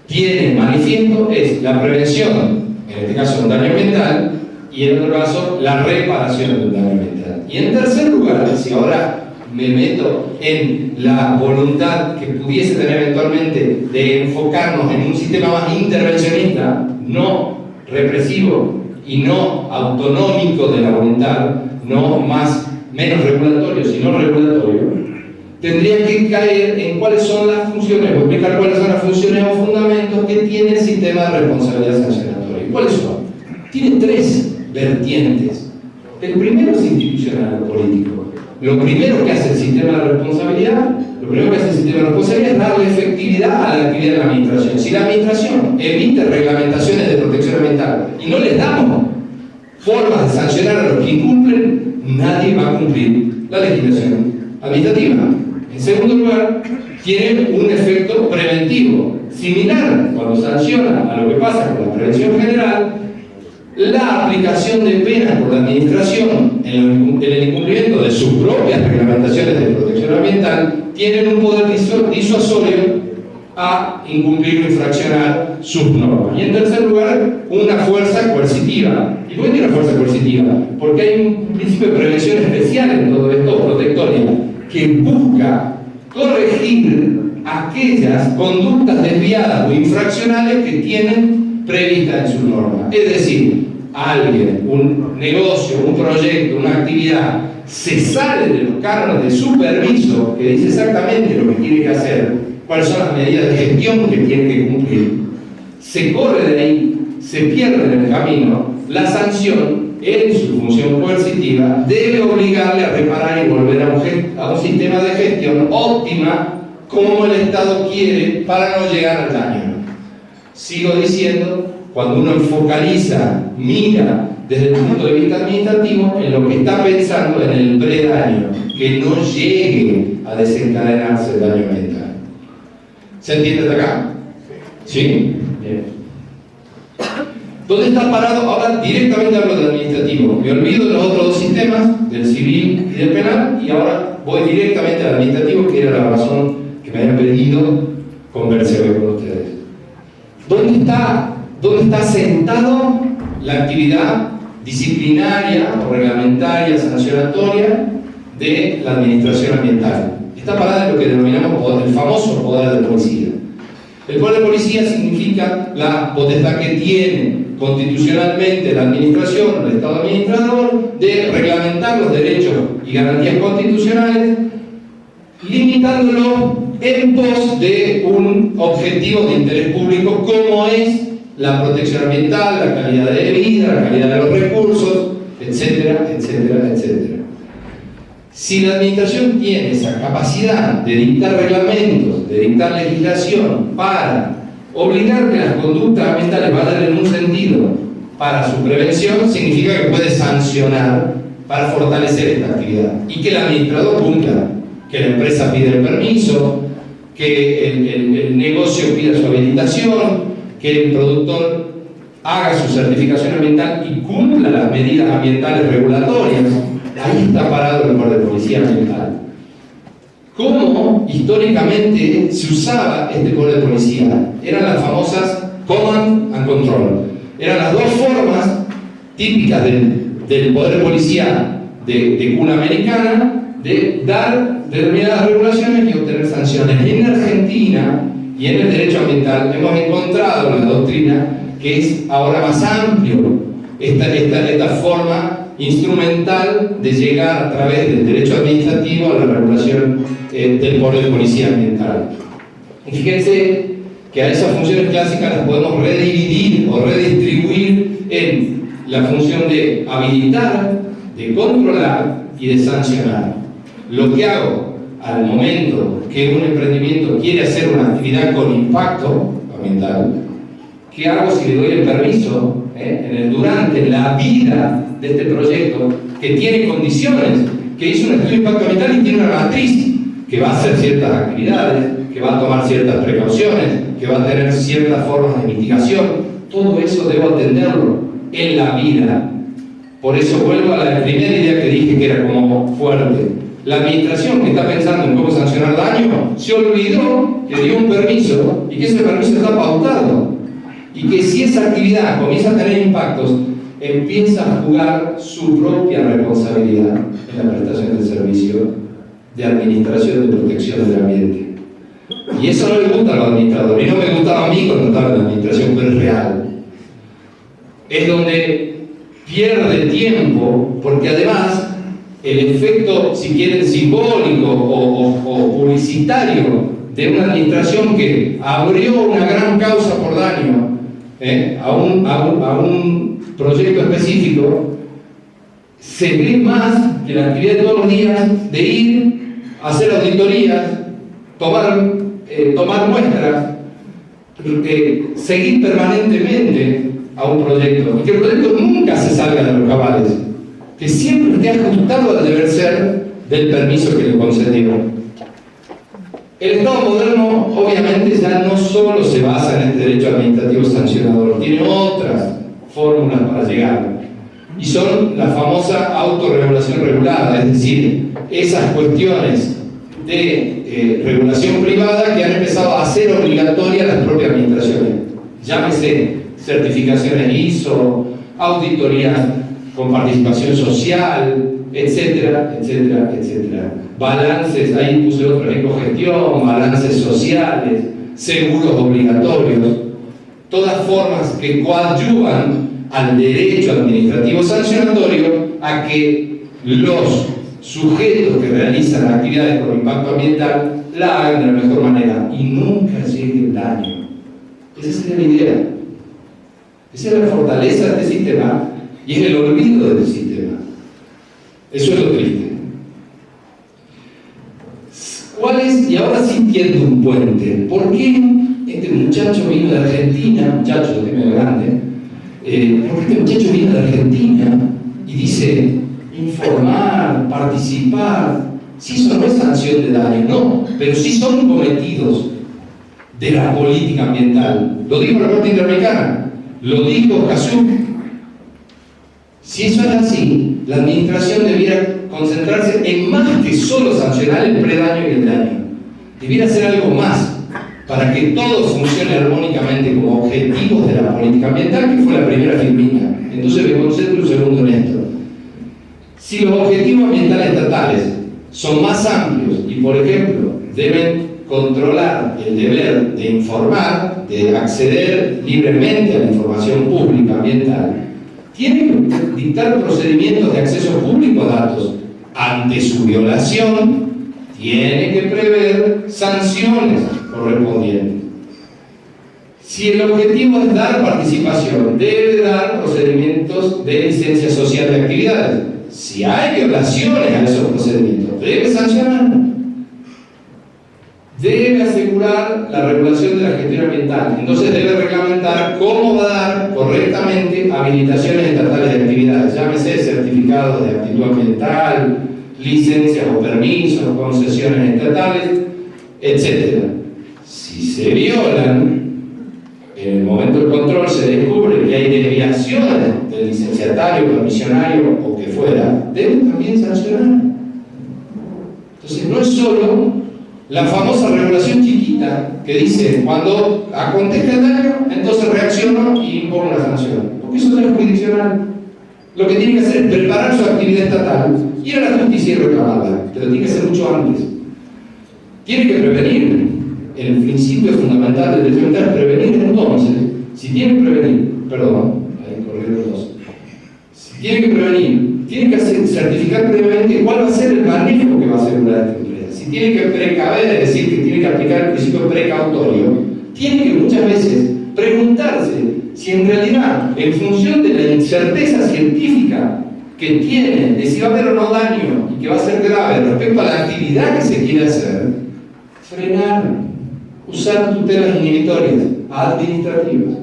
tienen manifiesto, es la prevención, en este caso un daño ambiental, y en otro caso la reparación de un daño ambiental. Y en tercer lugar, si ahora me meto en la voluntad que pudiese tener eventualmente de enfocarnos en un sistema más intervencionista, no represivo y no autonómico de la voluntad, menos regulatorio, sino regulatorio, tendría que caer en cuáles son las funciones, o explicar cuáles son las funciones o fundamentos que tiene el sistema de responsabilidad sancionatoria. ¿Cuáles son? Tiene tres vertientes. El primero es institucional o político. Lo primero que hace el sistema de responsabilidad, es darle efectividad a la actividad de la administración. Si la administración emite reglamentaciones de protección ambiental y no les damos formas de sancionar a los que incumplen, nadie va a cumplir la legislación administrativa. En segundo lugar, tiene un efecto preventivo, similar cuando sanciona a lo que pasa con la prevención general. La aplicación de penas por la administración en el incumplimiento de sus propias reglamentaciones de protección ambiental tienen un poder disuasorio a incumplir o infraccionar sus normas. Y en tercer lugar, una fuerza coercitiva. ¿Y por qué tiene una fuerza coercitiva? Porque hay un principio de prevención especial en todo esto, protectoria, que busca corregir aquellas conductas desviadas o infraccionales que tienen prevista en su norma. Es decir, alguien, un negocio, un proyecto, una actividad, se sale de los cánones de su permiso, que dice exactamente lo que tiene que hacer, cuáles son las medidas de gestión que tiene que cumplir, se corre de ahí, se pierde en el camino, la sanción, en su función coercitiva, debe obligarle a reparar y volver a un sistema de gestión óptima como el Estado quiere para no llegar al daño. Sigo diciendo, cuando uno focaliza, mira desde el punto de vista administrativo en lo que está pensando en el predaño, que no llegue a desencadenarse el daño ambiental. ¿Se entiende hasta acá? ¿Sí? Bien. ¿Dónde está parado? Ahora directamente hablo del administrativo. Me olvido de los otros dos sistemas, del civil y del penal, y ahora voy directamente al administrativo, que era la razón que me habían pedido conversar hoy con ustedes. ¿Dónde está sentado la actividad disciplinaria o reglamentaria, sancionatoria de la administración ambiental? Está parada en lo que denominamos el famoso poder de policía. El poder de policía significa la potestad que tiene constitucionalmente la administración, el Estado administrador, de reglamentar los derechos y garantías constitucionales, limitándolo en pos de un objetivo de interés público como es la protección ambiental, la calidad de vida, la calidad de los recursos, etcétera, etcétera, etcétera. Si la administración tiene esa capacidad de dictar reglamentos, de dictar legislación para obligar que las conductas ambientales vayan en un sentido para su prevención, significa que puede sancionar para fortalecer esta actividad y que el administrador cumpla, que la empresa pida el permiso, que el negocio pida su habilitación, que el productor haga su certificación ambiental y cumpla las medidas ambientales regulatorias. Ahí está parado el poder de policía ambiental. ¿Cómo históricamente se usaba este poder de policía? Eran las famosas command and control. Eran las dos formas típicas del poder de policía de cuna americana de dar determinadas regulaciones y obtener sanciones. En Argentina y en el derecho ambiental hemos encontrado la doctrina que es ahora más amplio esta forma instrumental de llegar a través del derecho administrativo a la regulación del poder de policía ambiental. Y fíjense que a esas funciones clásicas las podemos redividir o redistribuir en la función de habilitar, de controlar y de sancionar. Lo que hago al momento que un emprendimiento quiere hacer una actividad con impacto ambiental, ¿qué hago si le doy el permiso durante la vida de este proyecto, que tiene condiciones, que hizo un estudio de impacto ambiental y tiene una matriz que va a hacer ciertas actividades, que va a tomar ciertas precauciones, que va a tener ciertas formas de mitigación? Todo eso debo atenderlo en la vida. Por eso vuelvo a la primera idea que dije, que era como fuerte. La administración que está pensando en cómo sancionar daño se olvidó que dio un permiso y que ese permiso está pautado. Y que si esa actividad comienza a tener impactos, empieza a jugar su propia responsabilidad en la prestación del servicio de administración de protección del ambiente. Y eso no le gusta a los administradores, y no me gustaba a mí cuando estaba en la administración, pero es real. Es donde pierde tiempo, porque además el efecto, si quieren, simbólico o publicitario de una administración que abrió una gran causa por daño a un proyecto específico, se ve más que la actividad de todos los días de ir a hacer auditorías, tomar muestras, seguir permanentemente a un proyecto, y que el proyecto nunca se salga de los cabales, que siempre esté ajustado al deber ser del permiso que le concedieron. El Estado moderno, obviamente, ya no solo se basa en este derecho administrativo sancionador, tiene otras fórmulas para llegar, y son la famosa autorregulación regulada, es decir, esas cuestiones de regulación privada que han empezado a hacer obligatorias las propias administraciones. Llámese certificaciones ISO, auditorías con participación social, etcétera, etcétera, etcétera. Balances, ahí puse otro, ecogestión, balances sociales, seguros obligatorios, todas formas que coadyuvan al derecho administrativo sancionatorio a que los sujetos que realizan actividades con impacto ambiental la hagan de la mejor manera y nunca llegue el daño. Esa sería la idea. Esa es la fortaleza de este sistema y es el olvido de este sistema. Eso es lo triste. ¿Cuál es? Y ahora sí entiendo un puente. ¿Por qué este muchacho vino de Argentina? Muchacho, que medio grande. ¿Por qué este muchacho vino de Argentina y dice informar, participar? Si eso no es sanción de daño, no, pero sí son cometidos de la política ambiental. Lo dijo la Corte Interamericana, lo dijo Cazú. Si eso es así, la administración debiera concentrarse en más que solo sancionar el predaño y el daño. Debiera hacer algo más para que todo funcione armónicamente como objetivos de la política ambiental, que fue la primera firmina. Entonces me concentro un segundo en esto. Si los objetivos ambientales estatales son más amplios y, por ejemplo, deben controlar el deber de informar, de acceder libremente a la información pública ambiental, tienen que dictar procedimientos de acceso público a datos. Ante su violación, tiene que prever sanciones correspondientes. Si el objetivo es dar participación, debe dar procedimientos de licencia social de actividades. Si hay violaciones a esos procedimientos, debe sancionar. Debe asegurar la regulación de la gestión ambiental. Entonces debe reglamentar cómo va a dar correctamente habilitaciones estatales de actividades, llámese certificados de aptitud ambiental, licencias o permisos, concesiones estatales, etc. Si se violan, en el momento del control se descubre que hay desviaciones del licenciatario, permisionario o que fuera, deben también sancionar. Entonces no es solo la famosa regulación chiquita que dice cuando acontezca el daño, entonces reacciono y impongo una sanción, porque eso no es jurisdiccional. Lo que tiene que hacer es preparar su actividad estatal, ir a la justicia y reclamarla, pero tiene que ser mucho antes. Tiene que prevenir. El principio fundamental del derecho ambiental es prevenir. Entonces, si tiene que prevenir, perdón, ahí corrieron los dos. Si tiene que prevenir, tiene que certificar previamente cuál va a ser el manejo que va a asegurar esta empresa. Si tiene que precaver, es decir, que tiene que aplicar el principio precautorio, tiene que muchas veces preguntarse si en realidad, en función de la incerteza científica que tiene de si va a haber o no daño y que va a ser grave respecto a la actividad que se quiere hacer, frenar, usar tutelas inhibitorias administrativas.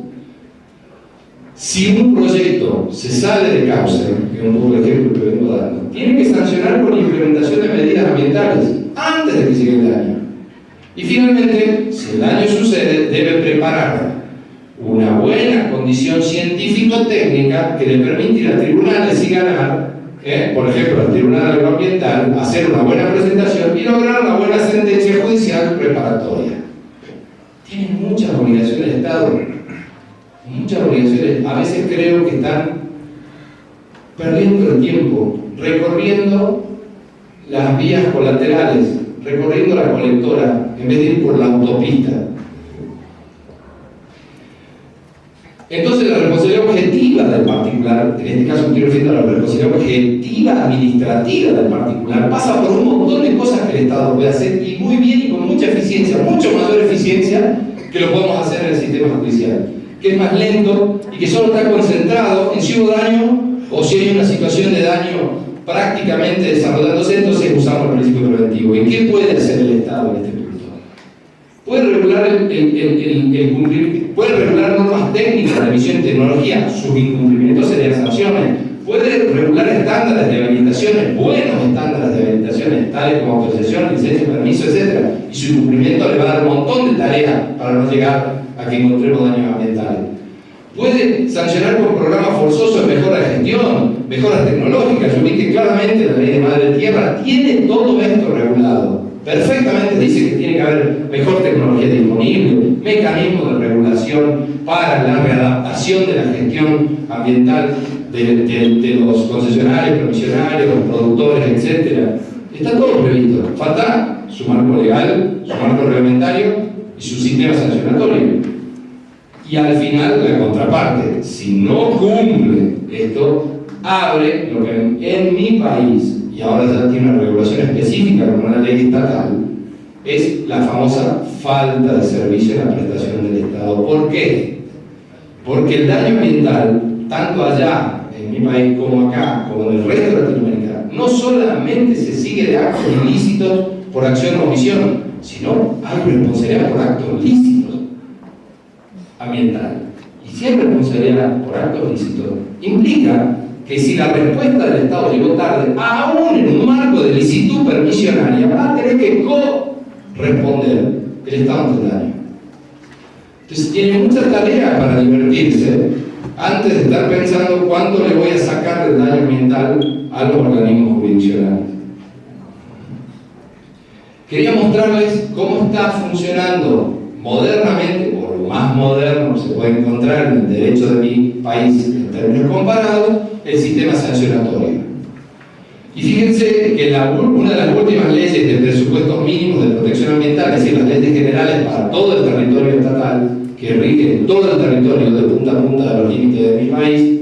Si un proyecto se sale de cauce, que es un poco el ejemplo que vengo dando, tiene que sancionar con implementación de medidas ambientales antes de que llegue el daño. Y finalmente, si el daño sucede, debe preparar una buena condición científico-técnica que le permite ir a tribunales y ganar, por ejemplo, al Tribunal Agroambiental, hacer una buena presentación y lograr una buena sentencia judicial preparatoria. Tiene muchas obligaciones de Estado, muchas obligaciones. A veces creo que están perdiendo el tiempo, recorriendo las vías colaterales, recorriendo la colectora, en vez de ir por la autopista. Entonces la responsabilidad objetiva del particular, en este caso estoy refiriendo a la responsabilidad objetiva administrativa del particular, pasa por un montón de cosas que el Estado puede hacer y muy bien y con mucha eficiencia, mucho mayor eficiencia que lo podemos hacer en el sistema judicial, que es más lento y que solo está concentrado en si hubo daño o si hay una situación de daño prácticamente desarrollándose, entonces usamos el principio preventivo. ¿Y qué puede hacer el Estado en este punto? Puede regular el cumplimiento, puede regular normas técnicas de emisión de tecnología, sus incumplimientos serían sanciones, puede regular estándares de habilitaciones, buenos estándares de habilitaciones, tales como autorización, licencia, permiso, etc. Y su incumplimiento le va a dar un montón de tareas para no llegar a que encontremos daños ambientales. Puede sancionar con programas forzosos de mejora de gestión, mejoras tecnológicas. Yo vi que claramente la ley de Madre Tierra tiene todo esto regulado. Perfectamente dice que tiene que haber mejor tecnología disponible, mecanismos de regulación para la readaptación de la gestión ambiental de los concesionarios, provisionarios, los productores, etc. Está todo previsto. Falta su marco legal, su marco reglamentario y su sistema sancionatorio. Y al final, la contraparte, si no cumple esto, abre lo que en mi país, y ahora ya tiene una regulación específica como una ley estatal, es la famosa falta de servicio en la prestación del Estado. ¿Por qué? Porque el daño ambiental, tanto allá en mi país como acá, como en el resto de Latinoamérica, no solamente se sigue de actos ilícitos por acción o omisión, sino hay responsabilidad por actos lícitos ambiental. Y si hay responsabilidad por actos lícitos, implica que si la respuesta del Estado llegó tarde, aún en un marco de licitud permisionaria, va a tener que corresponder el Estado ante el daño. Entonces tiene mucha tarea para divertirse antes de estar pensando cuánto le voy a sacar del daño ambiental a los organismos jurisdiccionales. Quería mostrarles cómo está funcionando modernamente, o lo más moderno se puede encontrar en el derecho de mi país en términos comparados, el sistema sancionatorio. Y fíjense que una de las últimas leyes de presupuestos mínimos de protección ambiental, es decir, las leyes generales para todo el territorio estatal, que rigen todo el territorio de punta a punta de los límites de mi país,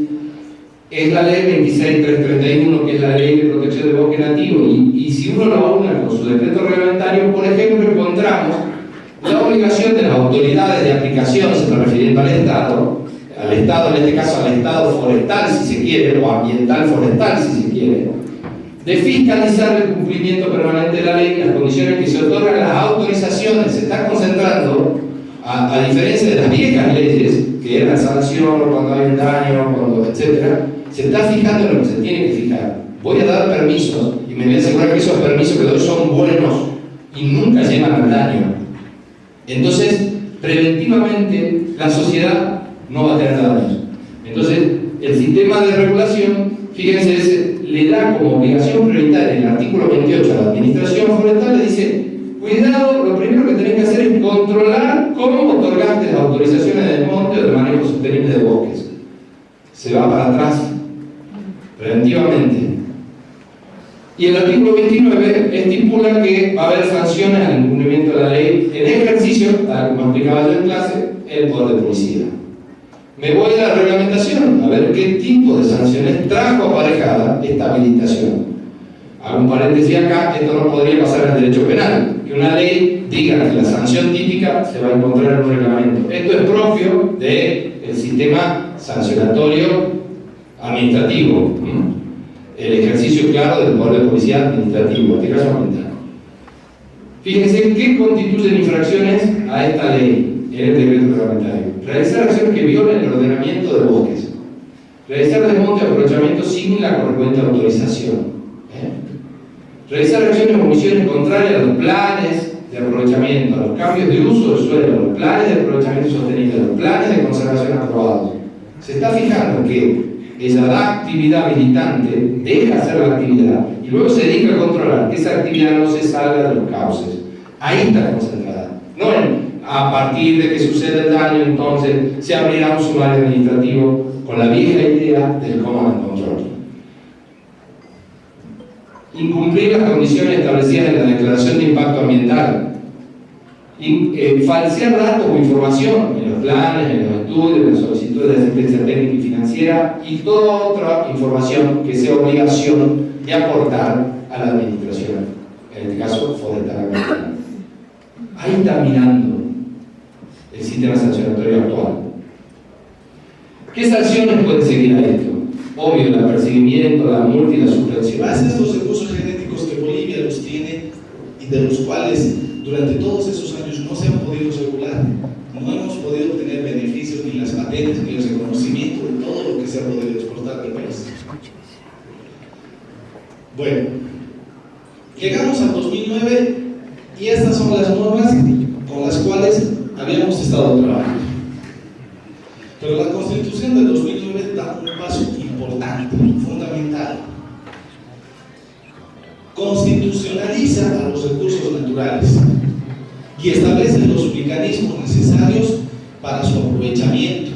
es la ley 26331, que es la ley de protección de bosque nativo, y si uno lo aúna con su decreto reglamentario, por ejemplo, encontramos la obligación de las autoridades de aplicación, se está refiriendo al Estado, en este caso al Estado forestal si se quiere, o ambiental forestal si se quiere, de fiscalizar el cumplimiento permanente de la ley y las condiciones que se otorgan a las autorizaciones. Se está concentrando, a diferencia de las viejas leyes, que eran sanción cuando hay un daño, etc., se está fijando en lo que se tiene que fijar. Voy a dar permisos y me voy a asegurar que esos permisos que doy son buenos y nunca llevan al daño. Entonces, preventivamente, la sociedad no va a tener daños. Entonces, el sistema de regulación, fíjense, le da como obligación prioritaria en el artículo 28 a la administración forestal, le dice: cuidado, lo primero que tenés que hacer es controlar cómo otorgaste las autorizaciones de monte o de manejo sostenible de bosques. Se va para atrás, preventivamente. Y el artículo 29 estipula que va a haber sanciones al incumplimiento de la ley en ejercicio, como explicaba yo en clase, el poder de policía. Me voy a la reglamentación, a ver qué tipo de sanciones trajo aparejada esta habilitación. Hago un paréntesis acá, esto no podría pasar en el derecho penal, que una ley diga que la sanción típica se va a encontrar en un reglamento. Esto es propio del sistema sancionatorio administrativo, el ejercicio claro del poder de policía administrativo, en este caso ambiental. Fíjense qué constituyen infracciones a esta ley en el decreto reglamentario. Realizar acciones que violen el ordenamiento de bosques, realizar desmonte o aprovechamiento sin la correspondiente autorización, realizar acciones o omisiones contrarias a los planes de aprovechamiento, a los cambios de uso del suelo, a los planes de aprovechamiento sostenible, a los planes de conservación aprobados. Se está fijando que ella da actividad habilitante, deja hacer la actividad y luego se dedica a controlar que esa actividad no se salga de los cauces. Ahí está concentrada. No a partir de que sucede el daño, entonces se abrirá un sumario administrativo con la vieja idea del command and control. Incumplir las condiciones establecidas en la declaración de impacto ambiental. Falsear datos o información en los planes, en los estudios, en las solicitudes de asistencia técnica y financiera y toda otra información que sea obligación de aportar a la administración, en este caso forestal ambiental. Ahí está mirando el sistema sancionatorio actual. ¿Qué sanciones pueden seguir a esto? Obvio, el apercibimiento, la multa y la suspensión. Más estos recursos genéticos que Bolivia los tiene y de los cuales durante todos esos años no se han podido regular, no hemos podido obtener beneficios ni las patentes ni el reconocimiento de todo lo que se ha podido exportar del país. Bueno, llegamos al 2009 y estas son las normas con las cuales habíamos estado trabajando. Pero la Constitución del 2009 da un paso importante, fundamental. Constitucionaliza a los recursos naturales y establece los mecanismos necesarios para su aprovechamiento.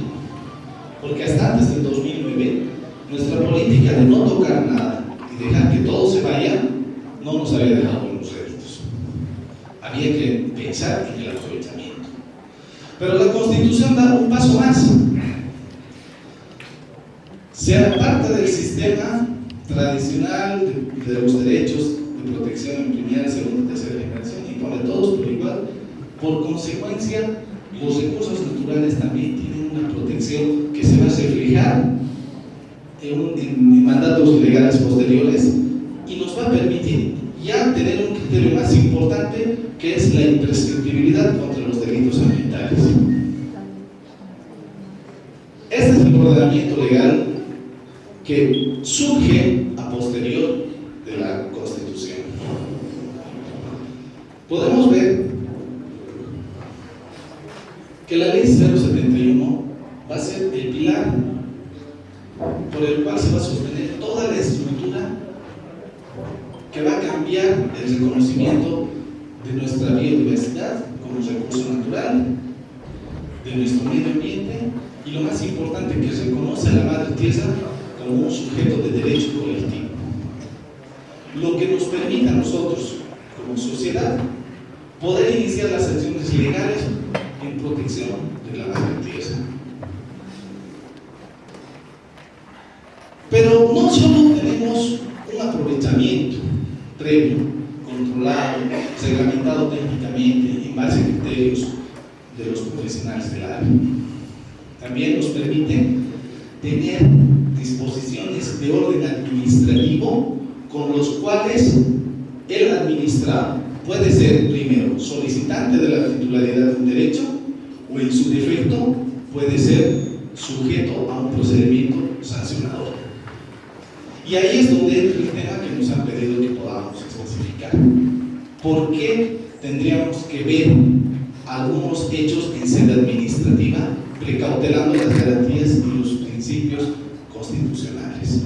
Porque hasta antes del 2009, nuestra política de no tocar nada y dejar que todo se vaya, no nos había dejado buenos réditos. Había que pensar en el aprovechamiento. Pero la Constitución da un paso más. Se aparte del sistema tradicional de los derechos de protección en primera, segunda y tercera generación y pone todos por igual. Por consecuencia, los recursos naturales también tienen una protección que se va a reflejar en mandatos legales posteriores y nos va a permitir ya tener un criterio más importante, que es la imprescriptibilidad contra los delitos ambientales. Este es el ordenamiento legal que surge a posterior de la Constitución. Podemos ver que la Ley 071 va a ser el pilar por el cual se va a sostener toda la estructura que va a cambiar el reconocimiento de nuestra biodiversidad como recurso natural, de nuestro medio ambiente y lo más importante, que reconoce a la madre tierra como un sujeto de derecho colectivo. Lo que nos permite a nosotros, como sociedad, poder iniciar las acciones legales en protección de la madre tierra. solo tenemos un aprovechamiento previo, controlado, reglamentado técnicamente en base a criterios de los profesionales del área, también nos permite tener disposiciones de orden administrativo con los cuales el administrado puede ser primero solicitante de la titularidad de un derecho o en su defecto puede ser sujeto a un procedimiento sancionador. Y ahí es donde entra el tema que nos han pedido que podamos especificar. ¿Por qué tendríamos que ver algunos hechos en sede administrativa precautelando las garantías y los principios constitucionales?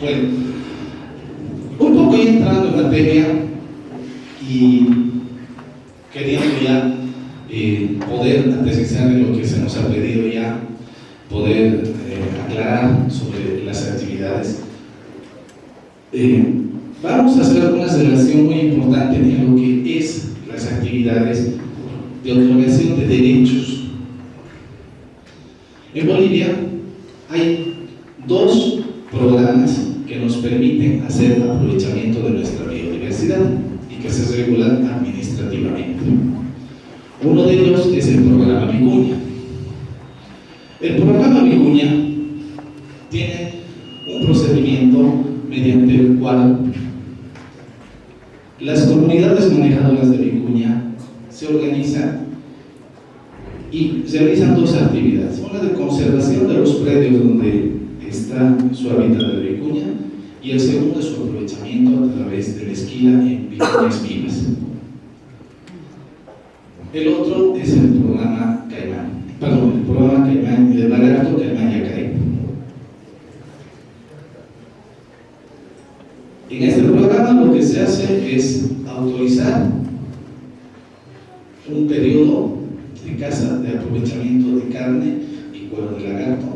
Bueno, un poco ya entrando en materia y queriendo ya poder aterrizar en lo que se nos ha pedido ya, poder aclarar sobre las actividades. Vamos a hacer una relación muy importante en lo que es las actividades de otorgación de derechos. En Bolivia hay dos programas que nos permiten hacer aprovechamiento de nuestra biodiversidad y que se regulan administrativamente. Uno de ellos es el programa Vicuña. El programa Vicuña tiene un procedimiento mediante el cual las comunidades manejadoras de vicuña se organizan y realizan dos actividades: una de conservación de los predios donde está su hábitat de vicuña y el segundo es su aprovechamiento a través de la esquila en vicuñas vivas. El otro es el programa Caimán, el programa Caimán, el lagarto Caimán Yacaré. En este programa lo que se hace es autorizar un periodo de caza de aprovechamiento de carne y cuero de lagarto.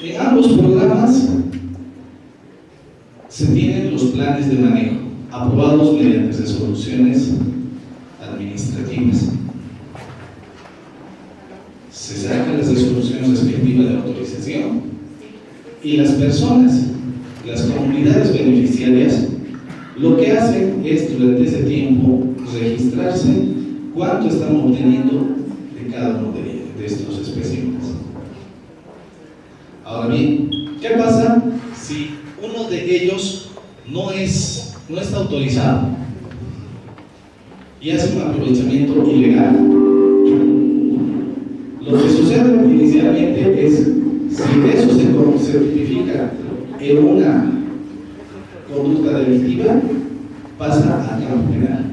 En ambos programas se tienen los planes de manejo aprobados mediante resoluciones administrativas. Se sacan las resoluciones respectivas de autorización y las personas, las comunidades beneficiarias, lo que hacen es durante ese tiempo registrarse cuánto están obteniendo de cada uno de estos especímenes. Ahora bien, ¿qué pasa si uno de ellos no está autorizado y hace un aprovechamiento ilegal? Lo que sucede inicialmente es, si eso se tipifica en una conducta delictiva, pasa a campo penal.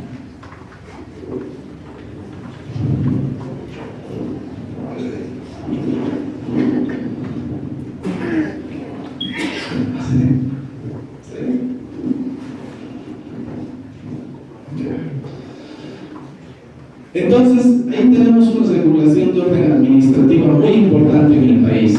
Entonces, ahí tenemos una regulación de orden administrativa muy importante en el país.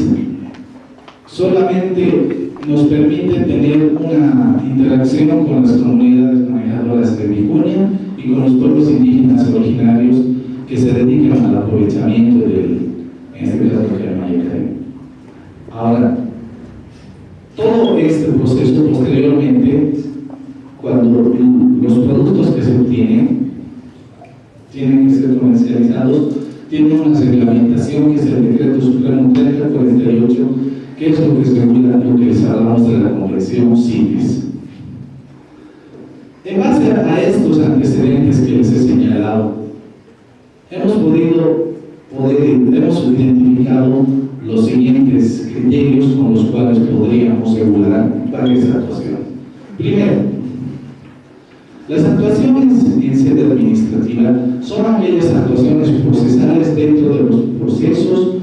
Solamente nos permite tener una interacción con las comunidades manejadoras de vicuña y con los pueblos indígenas originarios que se dedican al aprovechamiento en este caso del Caimán. Ahora, todo este proceso posteriormente, cuando los productos que se obtienen tienen que ser comercializados, tienen una reglamentación que es el Decreto Supremo 3048, que es lo que se regula, lo que les hablamos de la Convención CITES. En base a estos antecedentes que les he señalado, hemos identificado los siguientes criterios con los cuales podríamos regular varias actuaciones. Primero, las actuaciones en sede administrativa son aquellas actuaciones procesales dentro de los procesos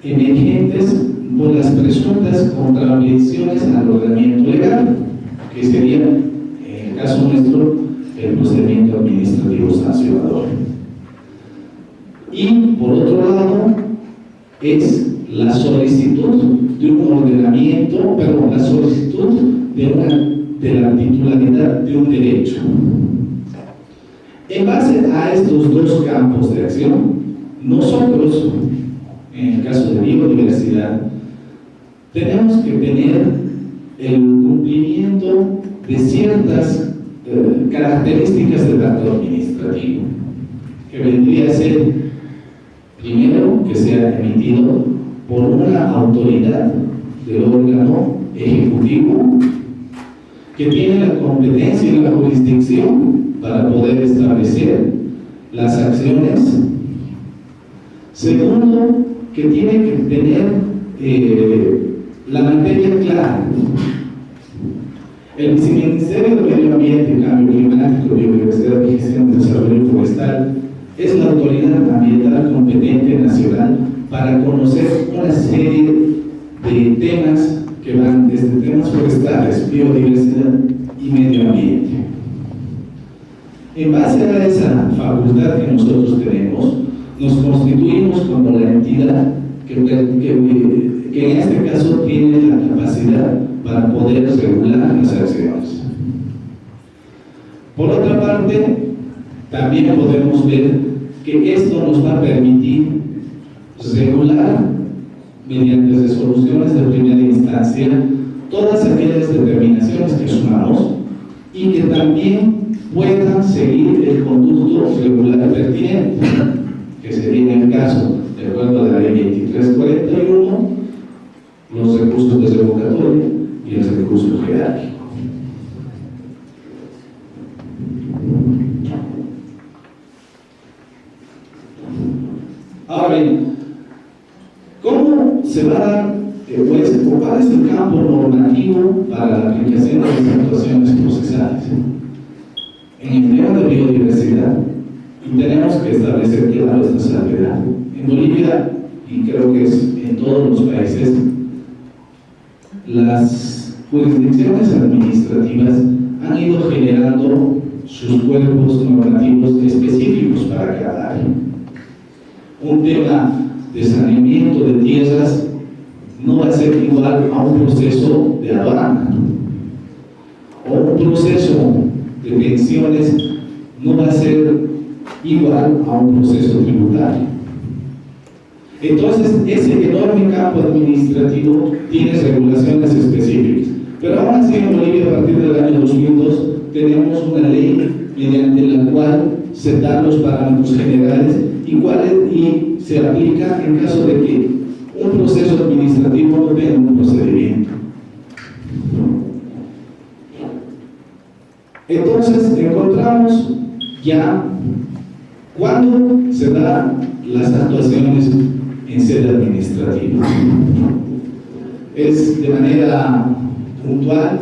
emergentes por las presuntas contravenciones al ordenamiento legal, que sería, en el caso nuestro, el procedimiento administrativo sancionador. Y por otro lado, es la solicitud de un ordenamiento, la solicitud de la titularidad de un derecho. En base a estos dos campos de acción, nosotros, en el caso de biodiversidad, tenemos que tener el cumplimiento de ciertas características del acto administrativo, que vendría a ser, primero, que sea emitido por una autoridad del órgano ejecutivo que tiene la competencia y la jurisdicción para poder establecer las acciones. Segundo, que tiene que tener la materia clara. El Viceministerio de Medio Ambiente, Cambio Climático, Biodiversidad y Gestión del Desarrollo Forestal es la autoridad ambiental competente nacional para conocer una serie de temas que van desde temas forestales, biodiversidad y medio ambiente. En base a esa facultad que nosotros tenemos, nos constituimos como la entidad que en este caso tiene la capacidad para poder regular las acciones. Por otra parte, también podemos ver que esto nos va a permitir regular mediante resoluciones de primera instancia todas aquellas determinaciones que asumamos y que también puedan seguir el conducto regular pertinente, que sería en el caso, de acuerdo a la ley 2341, los recursos de revocatoria y el recurso jerárquico. Ahora bien, ¿cómo se va a dar, cuál es el campo normativo para la aplicación de las actuaciones procesales? En el tema de biodiversidad, tenemos que establecer claro esta salvedad. En Bolivia, y creo que es en todos los países, las jurisdicciones administrativas han ido generando sus cuerpos normativos específicos para cada área. Un tema de saneamiento de tierras no va a ser igual a un proceso de aduana, o un proceso de pensiones no va a ser igual a un proceso tributario. Entonces, ese enorme campo administrativo tiene regulaciones específicas. Pero aún así, en Bolivia, a partir del año 2002, tenemos una ley mediante la cual se dan los parámetros generales y se aplica en caso de que un proceso administrativo no tenga un procedimiento. Entonces, encontramos ya cuándo se dan las actuaciones en sede administrativa. Es de manera puntual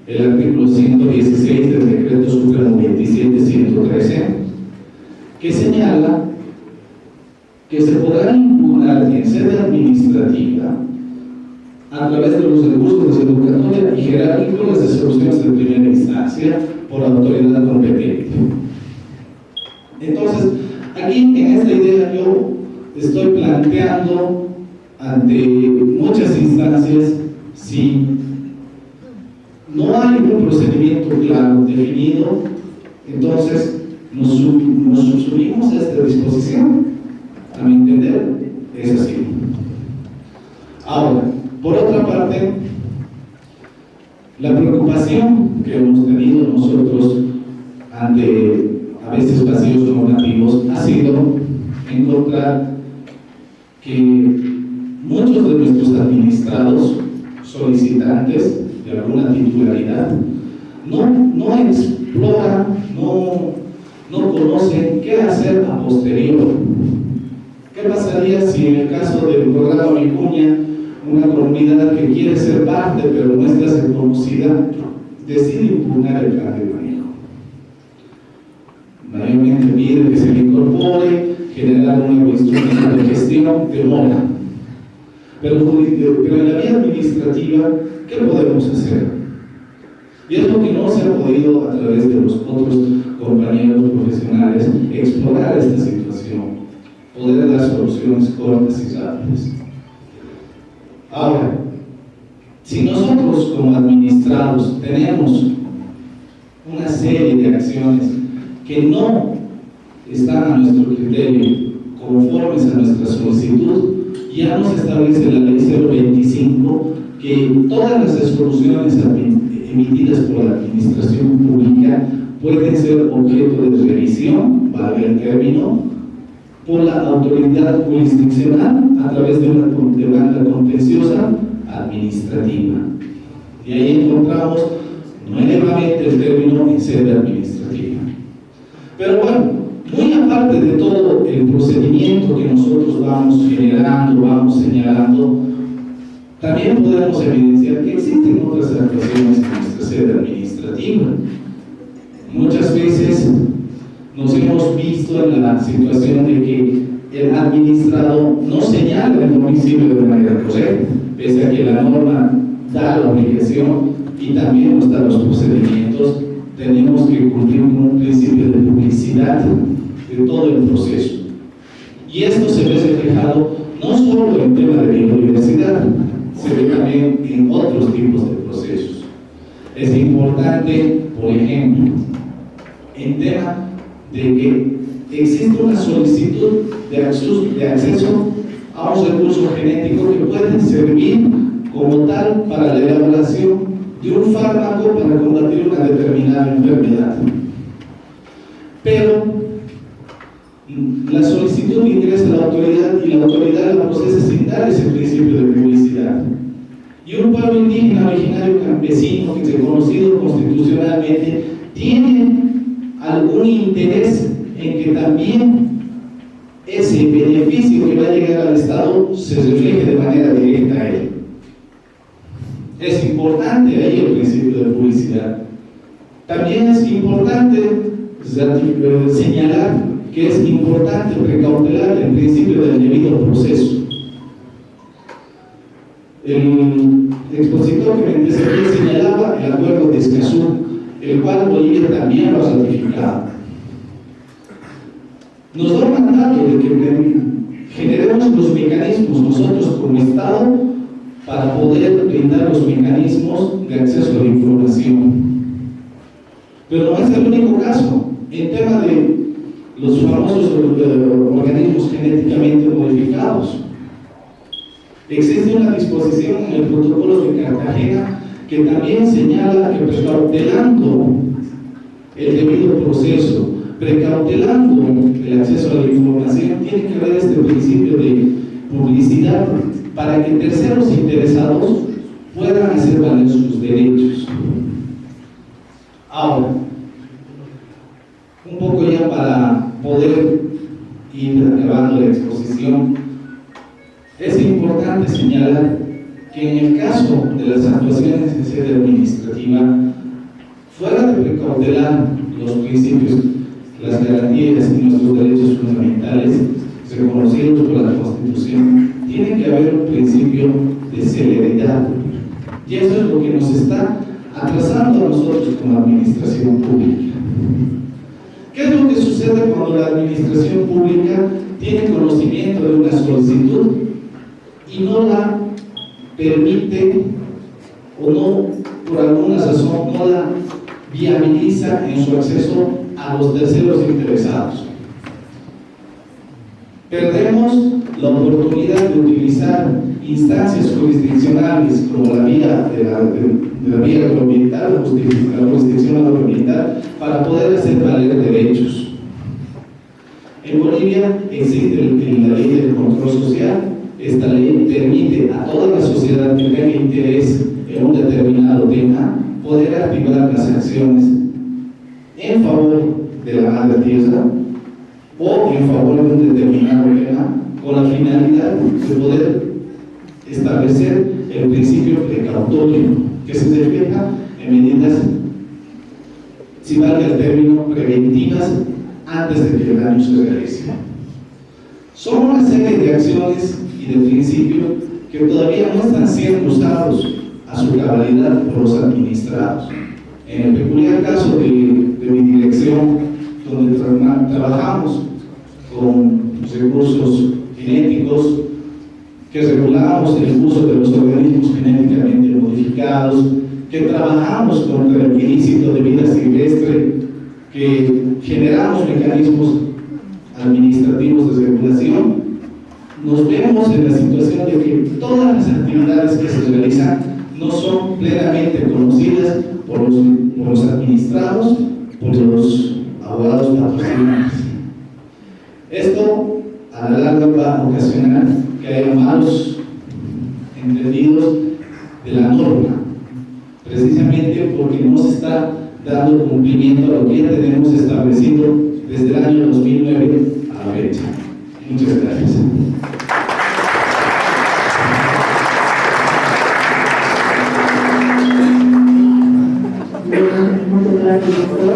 el artículo 116 del Decreto Supremo 27.113, que señala que se podrán impugnar en sede administrativa a través de los recursos de revocatoria y jerárquicos las resoluciones de primera instancia por autoridad competente. Entonces, aquí en esta idea yo estoy planteando ante muchas instancias si no hay un procedimiento claro, definido, entonces nos subimos a esta disposición. A mi entender, es así. Ahora, por otra parte, la preocupación que hemos tenido nosotros ante a veces vacíos normativos ha sido encontrar que muchos de nuestros administrados solicitantes de alguna titularidad no exploran, no conocen qué hacer a posterior. ¿Qué pasaría si en el caso del programa Vicuña, una comunidad que quiere ser parte pero no está reconocida decide impugnar el plan de manejo? Mayormente pide que se le incorpore, generar un nuevo instrumento de gestión, demora. Pero en la vía administrativa, ¿qué podemos hacer? Y es lo que no se ha podido a través de los otros compañeros profesionales explorar esta situación, poder dar soluciones cortas y rápidas. Ahora, si nosotros como administrados tenemos serie de acciones que no están a nuestro criterio conformes a nuestra solicitud, ya nos establece la ley 025 que todas las resoluciones emitidas por la administración pública pueden ser objeto de revisión, valga el término, por la autoridad jurisdiccional a través de una demanda contenciosa administrativa. Y ahí encontramos nuevamente el término en sede administrativa. Pero bueno, muy aparte de todo el procedimiento que nosotros vamos generando, vamos señalando, también podemos evidenciar que existen otras actuaciones en nuestra sede administrativa. Muchas veces nos hemos visto en la situación de que el administrado no señala el domicilio de manera correcta, pese a que la norma da la obligación y también nos da los procedimientos. Tenemos que cumplir con un principio de publicidad de todo el proceso. Y esto se ve reflejado no solo en tema de biodiversidad, se ve también en otros tipos de procesos. Es importante, por ejemplo, en tema de que existe una solicitud de acceso a un recurso genético que puede servir como tal para la elaboración de un fármaco para combatir una determinada enfermedad. Pero la solicitud ingresa a la autoridad y la autoridad la procesa sin dar ese principio de publicidad. Y un pueblo indígena originario campesino que es reconocido constitucionalmente tiene algún interés en que también ese beneficio que va a llegar al Estado se refleje de manera directa a él. Es importante ahí el principio de publicidad. También es importante señalar que es importante precautelar el principio del debido proceso. El expositor que me antecedió señalaba el acuerdo de Escazú, el cual Bolivia también lo ha ratificado. Nos da un mandato de que generemos los mecanismos nosotros como Estado para poder brindar los mecanismos de acceso a la información. Pero no es el único caso. En tema de los famosos organismos genéticamente modificados, existe una disposición en el protocolo de Cartagena que también señala que precautelando el debido proceso, precautelando el acceso a la información, tiene que haber este principio de publicidad para que terceros interesados puedan hacer valer sus derechos. Ahora, un poco ya para poder ir acabando la exposición, es importante señalar que en el caso de las actuaciones en sede administrativa, fuera de precautelar los principios, las garantías y nuestros derechos fundamentales reconocidos por la Constitución, tiene que haber un principio de celeridad. Y eso es lo que nos está atrasando a nosotros como administración pública. ¿Qué es lo que sucede cuando la administración pública tiene conocimiento de una solicitud y no la permite o no, por alguna razón, no la viabiliza en su acceso a los terceros interesados? Perdemos la oportunidad de utilizar instancias jurisdiccionales como la vía de la vía agroambiental, la jurisdicción agroambiental, para poder hacer valer derechos. En Bolivia existe la ley del control social. Esta ley permite a toda la sociedad que tenga interés en un determinado tema poder activar las acciones en favor de la madre tierra o en favor de un determinado tema con la finalidad de poder establecer el principio precautorio que se refleja en medidas, si valga el término, preventivas antes de que el daño se realice. Son una serie de acciones y de principios que todavía no están siendo usados a su cabalidad por los administrados. En el peculiar caso de mi dirección, donde trabajamos con recursos genéticos, que regulamos el uso de los organismos genéticamente modificados, que trabajamos contra el ilícito de vida silvestre, que generamos mecanismos administrativos de regulación, nos vemos en la situación de que todas las actividades que se realizan no son plenamente conocidas por los administrados, por los abogados patrocinadores. Esto a la larga va a ocasionar que haya malos entendidos de la norma, precisamente porque no se está dando cumplimiento a lo que ya tenemos establecido desde el año 2009 a la fecha. Muchas gracias. Muchas gracias, doctor.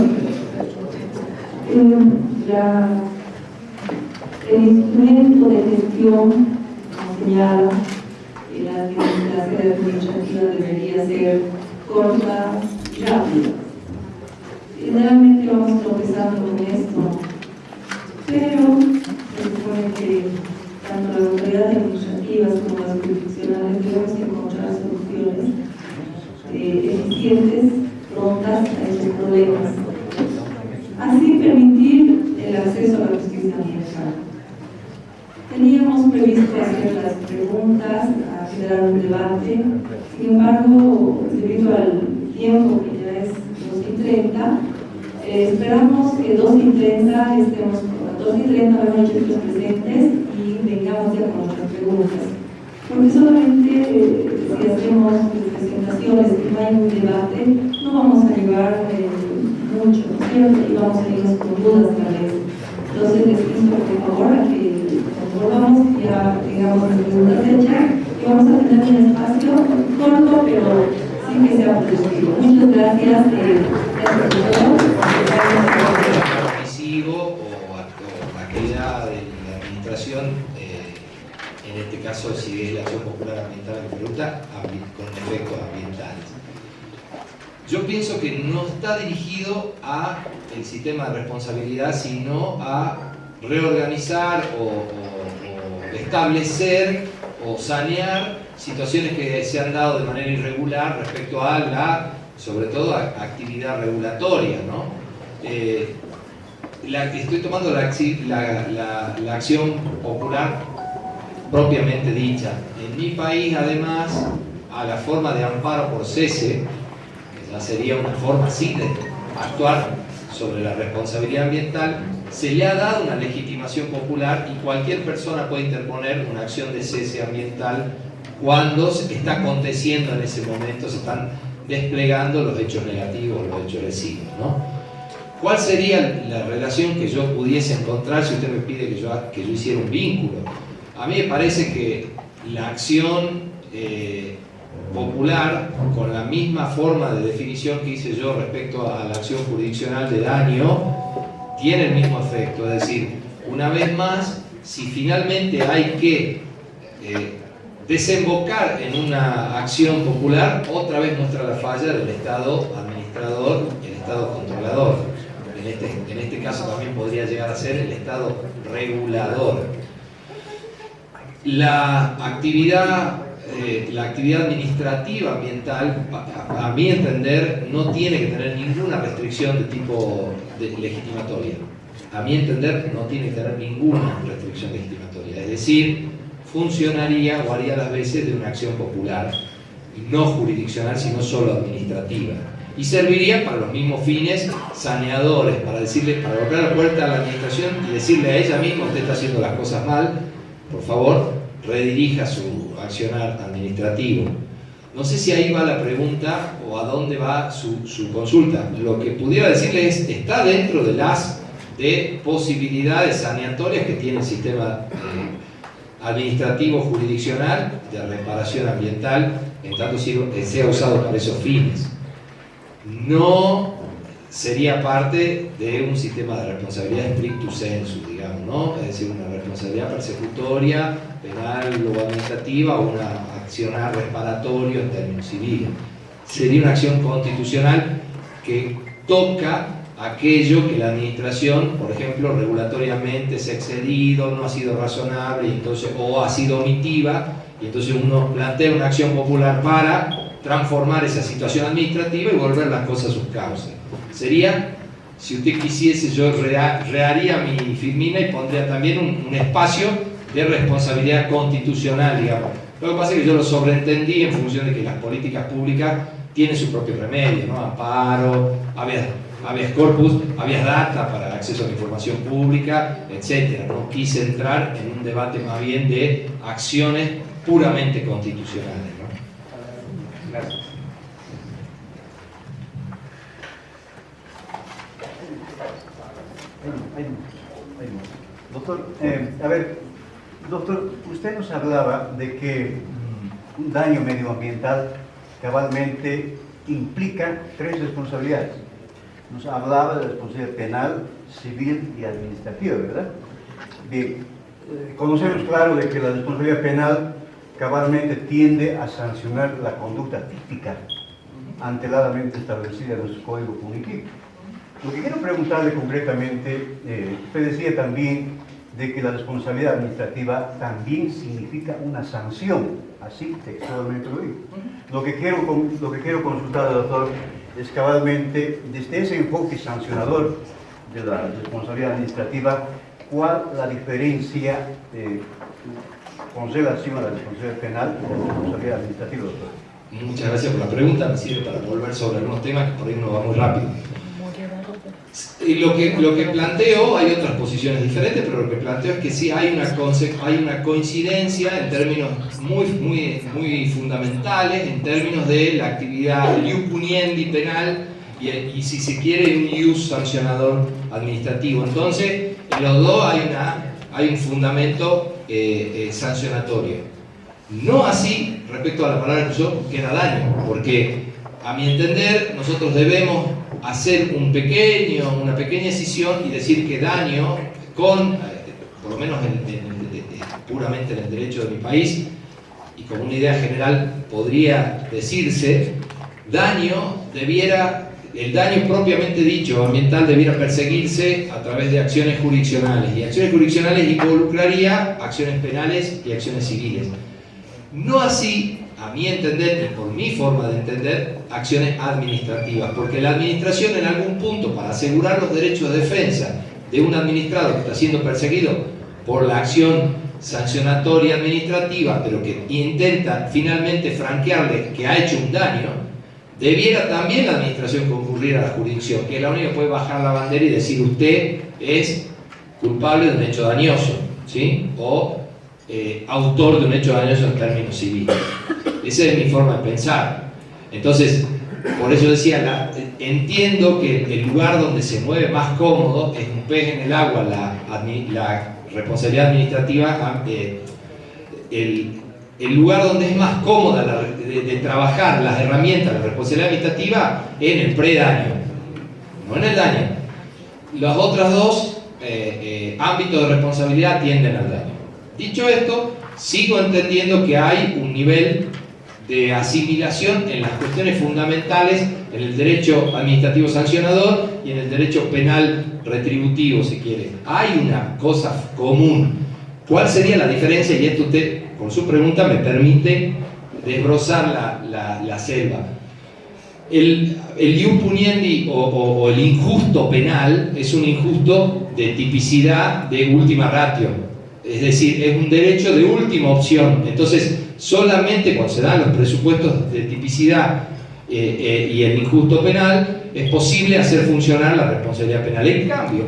El instrumento de gestión, como señala, la sede administrativa debería ser corta y rápida. Generalmente vamos tropezando con esto, pero se supone que tanto las autoridades administrativas como las jurisdiccionales debemos encontrar soluciones eficientes, prontas a estos problemas. Así permitir el acceso a la justicia ambiental. Teníamos previsto hacer las preguntas, a generar un debate, sin embargo, debido al tiempo que ya es 2:30, esperamos que 2:30 estemos, a 2:30 la noche los presentes y vengamos ya con nuestras preguntas. Porque solamente si hacemos presentaciones y no hay un debate, no vamos a llevar mucho, ¿no es cierto? Y vamos a irnos con dudas tal vez. Entonces les pido por favor a que volvamos, ya tengamos las preguntas hechas y vamos a tener un espacio corto, pero sin que sea productivo. Muchas gracias. O aquella de la administración, en este caso si es la acción popular ambiental que pregunta, con efectos ambientales. Yo pienso que no está dirigido a el sistema de responsabilidad, sino a reorganizar o establecer o sanear situaciones que se han dado de manera irregular respecto a la, sobre todo, actividad regulatoria, ¿no? Estoy tomando la acción popular propiamente dicha. En mi país, además, a la forma de amparo por cese, que ya sería una forma así de actuar sobre la responsabilidad ambiental, se le ha dado una legitimación popular y cualquier persona puede interponer una acción de cese ambiental cuando está aconteciendo en ese momento, se están desplegando los hechos negativos, los hechos lesivos, ¿no? ¿Cuál sería la relación que yo pudiese encontrar si usted me pide que yo hiciera un vínculo? A mí me parece que la acción popular, con la misma forma de definición que hice yo respecto a la acción jurisdiccional de daño, tiene el mismo efecto. Es decir, una vez más, si finalmente hay que desembocar en una acción popular, otra vez muestra la falla del Estado administrador y el Estado controlador. En este caso también podría llegar a ser el Estado regulador. La actividad administrativa ambiental, a mi entender, no tiene que tener ninguna restricción de tipo legitimatoria. A mi entender, no tiene que tener ninguna restricción legitimatoria. Es decir, funcionaría o haría las veces de una acción popular, no jurisdiccional, sino solo administrativa. Y serviría para los mismos fines saneadores, para golpear la puerta a la administración y decirle a ella misma: usted está haciendo las cosas mal, por favor, redirija su accionar administrativo. No sé si ahí va la pregunta o a dónde va su consulta. Lo que pudiera decirle es: está dentro de las posibilidades saneatorias que tiene el sistema administrativo jurisdiccional de reparación ambiental, en tanto sea usado para esos fines. No sería parte de un sistema de responsabilidad stricto sensu, digamos, ¿no? Es decir, una responsabilidad persecutoria, penal o administrativa, o una accionar reparatorio en términos civiles. Sería una acción constitucional que toca aquello que la administración, por ejemplo, regulatoriamente se ha excedido, no ha sido razonable, y entonces, o ha sido omitiva, y entonces uno plantea una acción popular para transformar esa situación administrativa y volver las cosas a sus causas. Sería si usted quisiese, yo reharía mi filmina y pondría también un espacio de responsabilidad constitucional, digamos. Lo que pasa es que yo lo sobreentendí en función de que las políticas públicas tienen su propio remedio, ¿no? Amparo, habeas corpus, habeas data para el acceso a la información pública, etc. No quise entrar en un debate más bien de acciones puramente constitucionales, ¿no? Gracias. Doctor, a ver, doctor, usted nos hablaba de que un daño medioambiental cabalmente implica 3 responsabilidades. Nos hablaba de la responsabilidad penal, civil y administrativa, ¿verdad? Bien, conocemos claro de que la responsabilidad penal cabalmente tiende a sancionar la conducta típica anteladamente establecida en nuestro Código Punitivo. Lo que quiero preguntarle concretamente, usted decía también de que la responsabilidad administrativa también significa una sanción, así textualmente lo digo. Lo que quiero consultar al doctor es cabalmente, desde ese enfoque sancionador de la responsabilidad administrativa, ¿cuál la diferencia con relación a la responsabilidad penal y la responsabilidad administrativa, doctor? Muchas gracias por la pregunta, me sirve para volver sobre algunos temas que por ahí uno va muy rápido. Lo que planteo, hay otras posiciones diferentes, pero lo que planteo es que sí hay una coincidencia en términos muy fundamentales, en términos de la actividad ius puniendi penal y si se quiere un ius sancionador administrativo. Entonces, en los dos hay un fundamento sancionatorio. No así respecto a la palabra que usó, que era daño, porque a mi entender nosotros debemos hacer una pequeña escisión y decir que daño, por lo menos puramente en el derecho de mi país, y como una idea general podría decirse, el daño propiamente dicho ambiental debiera perseguirse a través de acciones jurisdiccionales, y acciones jurisdiccionales involucraría acciones penales y acciones civiles. No así, a mi entender y por mi forma de entender, acciones administrativas, porque la administración en algún punto, para asegurar los derechos de defensa de un administrado que está siendo perseguido por la acción sancionatoria administrativa, pero que intenta finalmente franquearle que ha hecho un daño, debiera también la administración concurrir a la jurisdicción, que es la única que puede bajar la bandera y decir usted es culpable de un hecho dañoso, ¿sí? O autor de un hecho dañoso en términos civiles. Esa es mi forma de pensar. Entonces, por eso decía, entiendo que el lugar donde se mueve más cómodo es un pez en el agua, la responsabilidad administrativa, el lugar donde es más cómoda de trabajar las herramientas de la responsabilidad administrativa es en el predaño, no en el daño. Los otros dos ámbitos de responsabilidad tienden al daño. Dicho esto, sigo entendiendo que hay un nivel de asimilación en las cuestiones fundamentales en el derecho administrativo sancionador y en el derecho penal retributivo, si quiere. Hay una cosa común. ¿Cuál sería la diferencia? Y esto usted, con su pregunta, me permite desbrozar la selva. El ius puniendi o el injusto penal es un injusto de tipicidad de última ratio. Es decir, es un derecho de última opción. Entonces, solamente cuando se dan los presupuestos de tipicidad y el injusto penal, es posible hacer funcionar la responsabilidad penal. En cambio,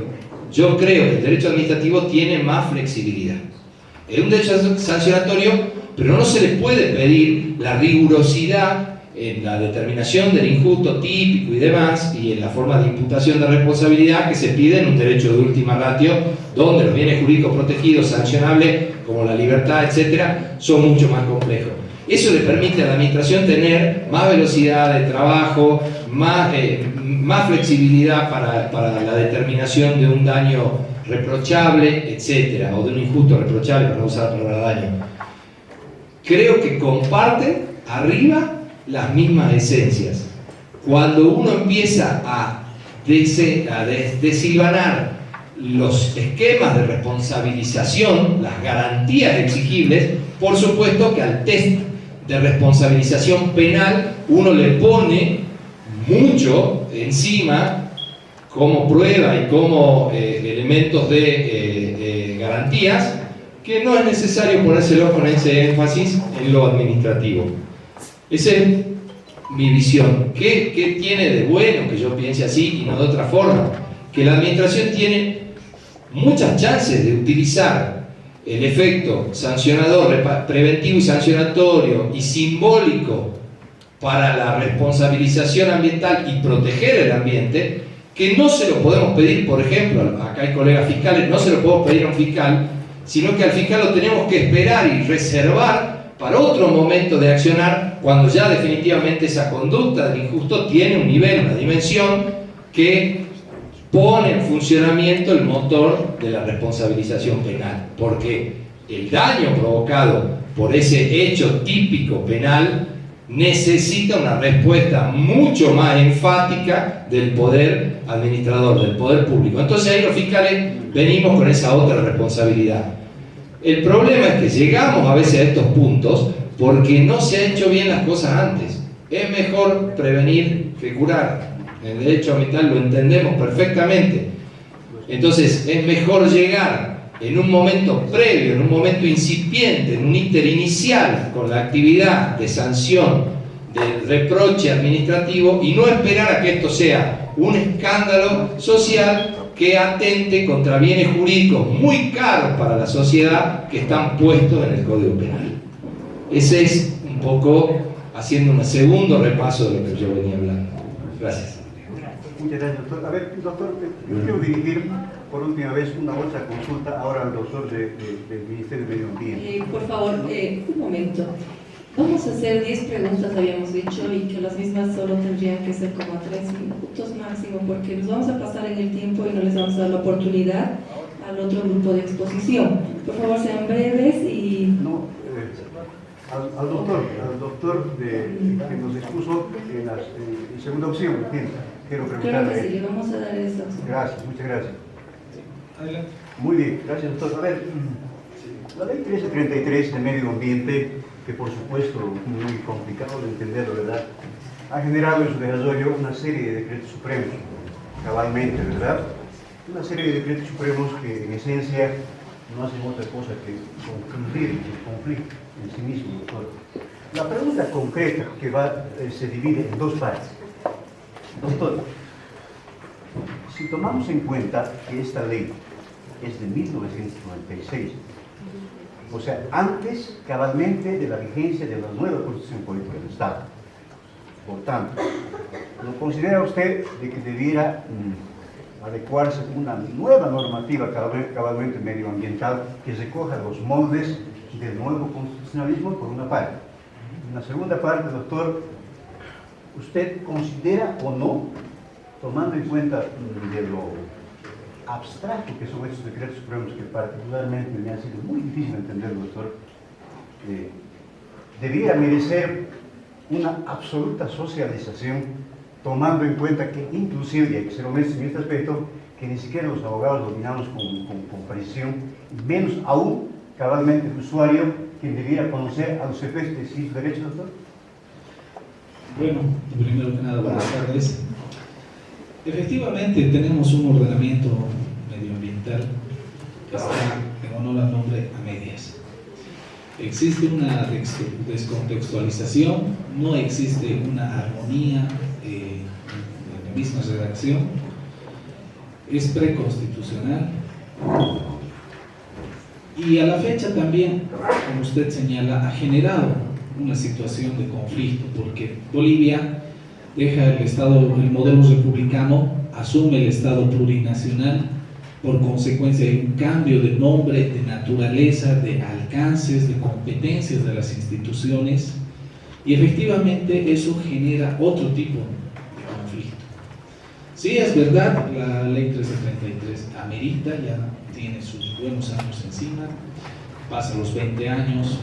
yo creo que el derecho administrativo tiene más flexibilidad. Es un derecho sancionatorio, pero no se le puede pedir la rigurosidad en la determinación del injusto típico y demás, y en la forma de imputación de responsabilidad que se pide en un derecho de última ratio, donde los bienes jurídicos protegidos, sancionables, como la libertad, etcétera, son mucho más complejos. Eso le permite a la administración tener más velocidad de trabajo, más flexibilidad para la determinación de un daño reprochable, etcétera, o de un injusto reprochable, para no usar la palabra daño. Creo que comparten arriba las mismas esencias. Cuando uno empieza a desilvanar los esquemas de responsabilización, las garantías exigibles, por supuesto que al test de responsabilización penal uno le pone mucho encima como prueba y como elementos de garantías, que no es necesario ponérselo con ese énfasis en lo administrativo. Esa es mi visión. ¿Qué tiene de bueno que yo piense así y no de otra forma? Que la administración tiene muchas chances de utilizar el efecto sancionador, preventivo y sancionatorio y simbólico para la responsabilización ambiental y proteger el ambiente, que no se lo podemos pedir, por ejemplo, acá hay colegas fiscales, no se lo podemos pedir a un fiscal, sino que al fiscal lo tenemos que esperar y reservar para otro momento de accionar, cuando ya definitivamente esa conducta del injusto tiene un nivel, una dimensión que pone en funcionamiento el motor de la responsabilización penal, porque el daño provocado por ese hecho típico penal necesita una respuesta mucho más enfática del poder administrador, del poder público. Entonces ahí los fiscales venimos con esa otra responsabilidad. El problema es que llegamos a veces a estos puntos porque no se han hecho bien las cosas antes. Es mejor prevenir que curar. En el derecho ambiental lo entendemos perfectamente. Entonces es mejor llegar en un momento previo, en un momento incipiente, en un ínter inicial con la actividad de sanción, de reproche administrativo, y no esperar a que esto sea un escándalo social que atente contra bienes jurídicos muy caros para la sociedad que están puestos en el Código Penal. Ese es un poco haciendo un segundo repaso de lo que yo venía hablando. Gracias. Muchas gracias, doctor. A ver, doctor, yo quiero dirigir por última vez una otra consulta ahora al doctor del Ministerio de Medio Ambiente. Por favor, un momento. Vamos a hacer 10 preguntas, habíamos dicho, y que las mismas solo tendrían que ser como a 3 minutos máximo, porque nos vamos a pasar en el tiempo y no les vamos a dar la oportunidad al otro grupo de exposición. Por favor, sean breves y... No, al doctor que nos expuso en segunda opción, quiero Claro preguntarle. que sí, le vamos a dar esa opción. Gracias, muchas gracias. Adelante. Muy bien, gracias, doctor. A ver, la ley 1333 de medio ambiente, que por supuesto es muy complicado de entender, ¿verdad?, ha generado en su desarrollo una serie de decretos supremos, cabalmente, ¿verdad? Una serie de decretos supremos que en esencia no hacen otra cosa que concluir el conflicto en sí mismo, doctor. La pregunta concreta que se divide en dos partes. Doctor, si tomamos en cuenta que esta ley es de 1996, o sea, antes cabalmente de la vigencia de la nueva Constitución Política del Estado, por tanto, ¿no considera usted de que debiera adecuarse una nueva normativa cabalmente medioambiental que recoja los moldes del nuevo constitucionalismo, por una parte? En la segunda parte, doctor, ¿usted considera o no, tomando en cuenta de lo abstracto que son estos decretos supremos, que particularmente me ha sido muy difícil entender, doctor, debiera merecer una absoluta socialización, tomando en cuenta que inclusive, y hay que ser honestos en este aspecto, que ni siquiera los abogados dominamos con precisión, y menos aún cabalmente el usuario, quien debiera conocer a los efectos de sus derechos, doctor? Bueno, primero que nada, buenas tardes. Efectivamente, tenemos un ordenamiento medioambiental que está, en honor al nombre, a medias. Existe una descontextualización, no existe una armonía en la misma redacción, es preconstitucional y a la fecha también, como usted señala, ha generado una situación de conflicto, porque Bolivia deja el modelo republicano, asume el Estado plurinacional, por consecuencia hay un cambio de nombre, de naturaleza, de alcances, de competencias de las instituciones, y efectivamente eso genera otro tipo de conflicto. Sí, es verdad, la ley 1333 amerita, ya tiene sus buenos años encima, pasa los 20 años,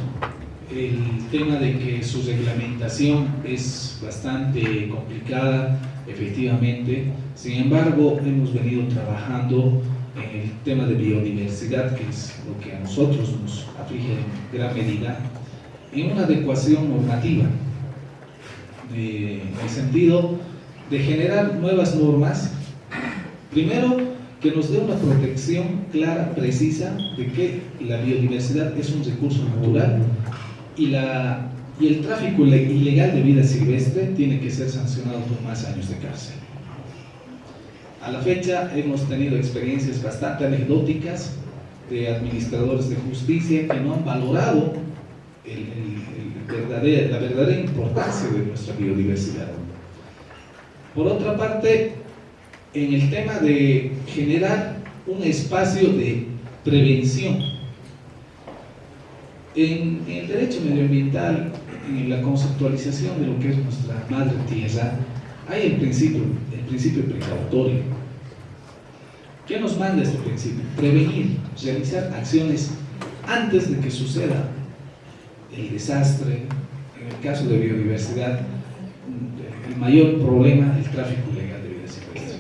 el tema de que su reglamentación es bastante complicada, efectivamente. Sin embargo, hemos venido trabajando en el tema de biodiversidad, que es lo que a nosotros nos aflige en gran medida, en una adecuación normativa, en el sentido de generar nuevas normas Primero, que nos dé una protección clara, precisa, de que la biodiversidad es un recurso natural y el tráfico ilegal de vida silvestre tiene que ser sancionado por más años de cárcel. A la fecha hemos tenido experiencias bastante anecdóticas de administradores de justicia que no han valorado la verdadera importancia de nuestra biodiversidad. Por otra parte, en el tema de generar un espacio de prevención, en el derecho medioambiental, en la conceptualización de lo que es nuestra madre tierra, hay el principio precautorio. ¿Qué nos manda este principio? Prevenir, realizar acciones antes de que suceda el desastre. En el caso de biodiversidad, el mayor problema es el tráfico ilegal de vida silvestre.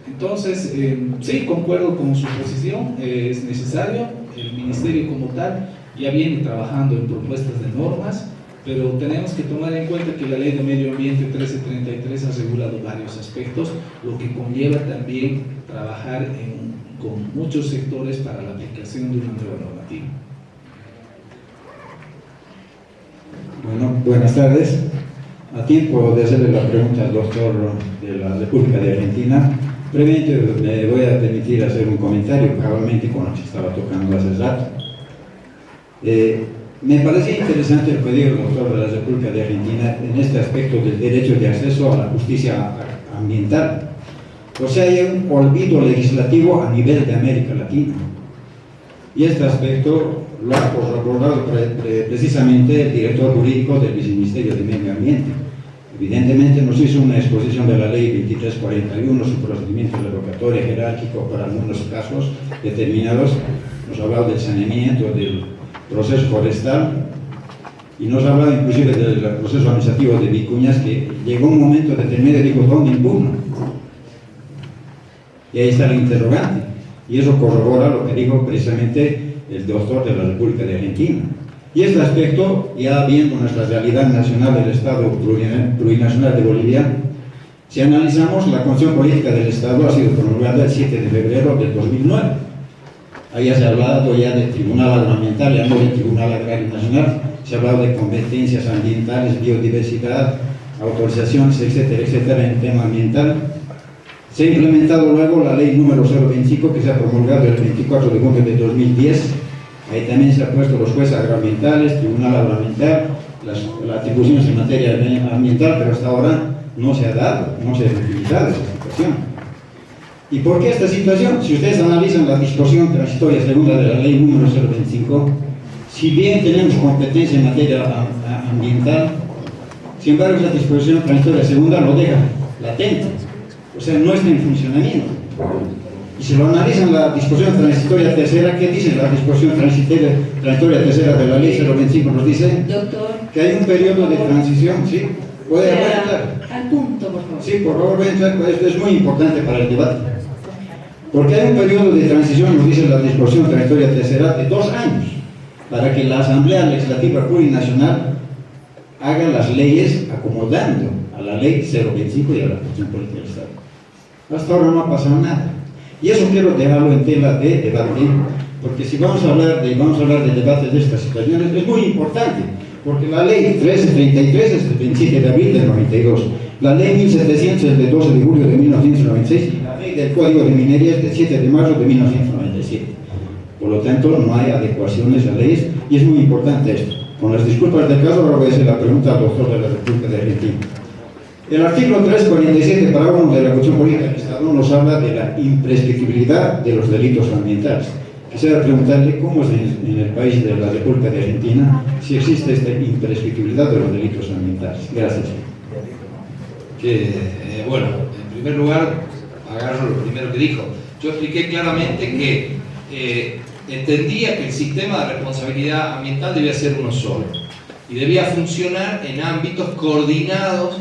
Entonces, sí, concuerdo con su posición, es necesario, el Ministerio como tal ya viene trabajando en propuestas de normas, pero tenemos que tomar en cuenta que la Ley de Medio Ambiente 1333 ha regulado varios aspectos, lo que conlleva también trabajar con muchos sectores para la aplicación de una nueva normativa. Bueno, buenas tardes. A tiempo de hacerle la pregunta al doctor de la República de Argentina, brevemente me voy a permitir hacer un comentario, probablemente con lo que estaba tocando hace rato. Me parece interesante lo que dijo el doctor de la República de Argentina en este aspecto del derecho de acceso a la justicia ambiental. O sea, hay un olvido legislativo a nivel de América Latina. Y este aspecto lo ha corroborado precisamente el director jurídico del Viceministerio de Medio Ambiente. Evidentemente nos hizo una exposición de la Ley 2341, su procedimiento revocatorio jerárquico para algunos casos determinados. Nos ha hablado del saneamiento, del proceso forestal, y nos ha hablado inclusive del proceso administrativo de Vicuñas, que llegó un momento determinado y dijo, ¿dónde impugno? Y ahí está el interrogante, y eso corrobora lo que dijo precisamente el doctor de la República de Argentina. Y este aspecto, ya viendo nuestra realidad nacional del Estado plurinacional de Bolivia, si analizamos, la Constitución Política del Estado ha sido promulgada el 7 de febrero del 2009. Ahí se ha hablado ya del Tribunal Agroambiental, ya no del Tribunal Agrario Nacional, se ha hablado de competencias ambientales, biodiversidad, autorizaciones, etcétera, etcétera, en tema ambiental. Se ha implementado luego la ley número 025, que se ha promulgado el 24 de junio de 2010. Ahí también se han puesto los jueces agroambientales, Tribunal Agroambiental, las atribuciones en materia ambiental, pero hasta ahora no se ha dado, no se ha utilizado esa situación. ¿Y por qué esta situación? Si ustedes analizan la disposición transitoria segunda de la ley número 025, si bien tenemos competencia en materia ambiental, sin embargo esa disposición transitoria segunda lo deja latente, o sea, no está en funcionamiento. Y si lo analizan la disposición transitoria tercera, ¿qué dice la disposición transitoria tercera de la ley 025? Nos dice, doctor, que hay un periodo de transición, ¿sí? ¿Puede entrar? Al punto, por favor. Sí, por favor, voy a entrar, esto es muy importante para el debate. Porque hay un periodo de transición, nos dice la disposición transitoria tercera, de 2 años, para que la Asamblea Legislativa Plurinacional haga las leyes acomodando a la ley 025 y a la Constitución Política del Estado. Hasta ahora no ha pasado nada. Y eso quiero dejarlo en tela de debate, porque si vamos a hablar de debate de estas situaciones, es muy importante, porque la ley 1333 es del 27 de abril del 92, la ley 1700 es del 12 de julio de 1996, y la ley del Código de Minería es del 7 de marzo de 1997. Por lo tanto, no hay adecuaciones a leyes, y es muy importante esto. Con las disculpas del caso, ahora voy a hacer la pregunta al doctor de la República de Argentina. El artículo 347, parágrafo de la Constitución Política del Estado, nos habla de la imprescriptibilidad de los delitos ambientales. Quisiera preguntarle cómo es en el país de la República de Argentina si existe esta imprescriptibilidad de los delitos ambientales. Gracias. Bueno, en primer lugar, agarro lo primero que dijo. Yo expliqué claramente que entendía que el sistema de responsabilidad ambiental debía ser uno solo y debía funcionar en ámbitos coordinados,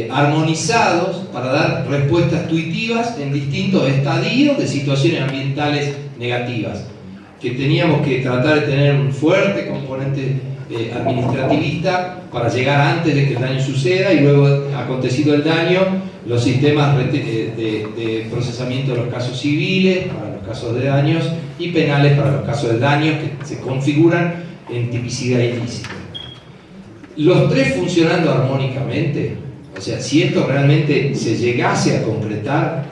armonizados, para dar respuestas tuitivas en distintos estadios de situaciones ambientales negativas, que teníamos que tratar de tener un fuerte componente administrativista para llegar antes de que el daño suceda, y luego, acontecido el daño, los sistemas de procesamiento de los casos civiles, para los casos de daños, y penales para los casos de daños que se configuran en tipicidad ilícita. Los tres funcionando armónicamente, o sea, si esto realmente se llegase a concretar,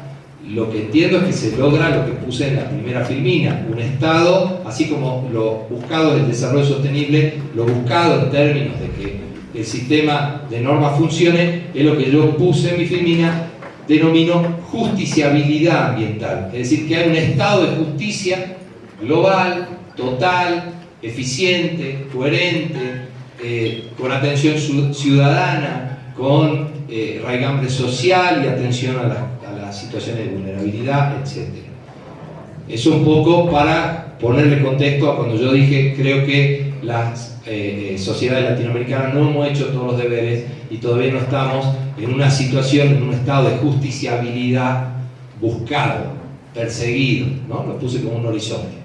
lo que entiendo es que se logra lo que puse en la primera filmina, un Estado, así como lo buscado del desarrollo sostenible, lo buscado en términos de que el sistema de normas funcione, es lo que yo puse en mi filmina, denomino justiciabilidad ambiental, es decir, que hay un estado de justicia global, total, eficiente, coherente, con atención ciudadana, con raigambre social y atención a las situaciones de vulnerabilidad, etc. Eso un poco para ponerle contexto a cuando yo dije, creo que las sociedades latinoamericanas no hemos hecho todos los deberes y todavía no estamos en una situación, en un estado de justiciabilidad buscado, perseguido, ¿no? Lo puse como un horizonte.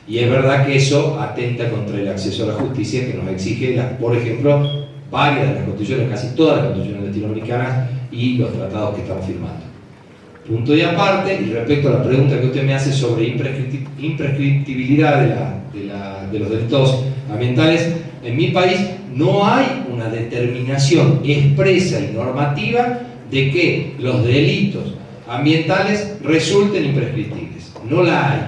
Y es verdad que eso atenta contra el acceso a la justicia que nos exige, por ejemplo, varias de las constituciones, casi todas las constituciones latinoamericanas y los tratados que estamos firmando. Punto y aparte, y respecto a la pregunta que usted me hace sobre imprescriptibilidad de los delitos ambientales, en mi país no hay una determinación expresa y normativa de que los delitos ambientales resulten imprescriptibles. No la hay.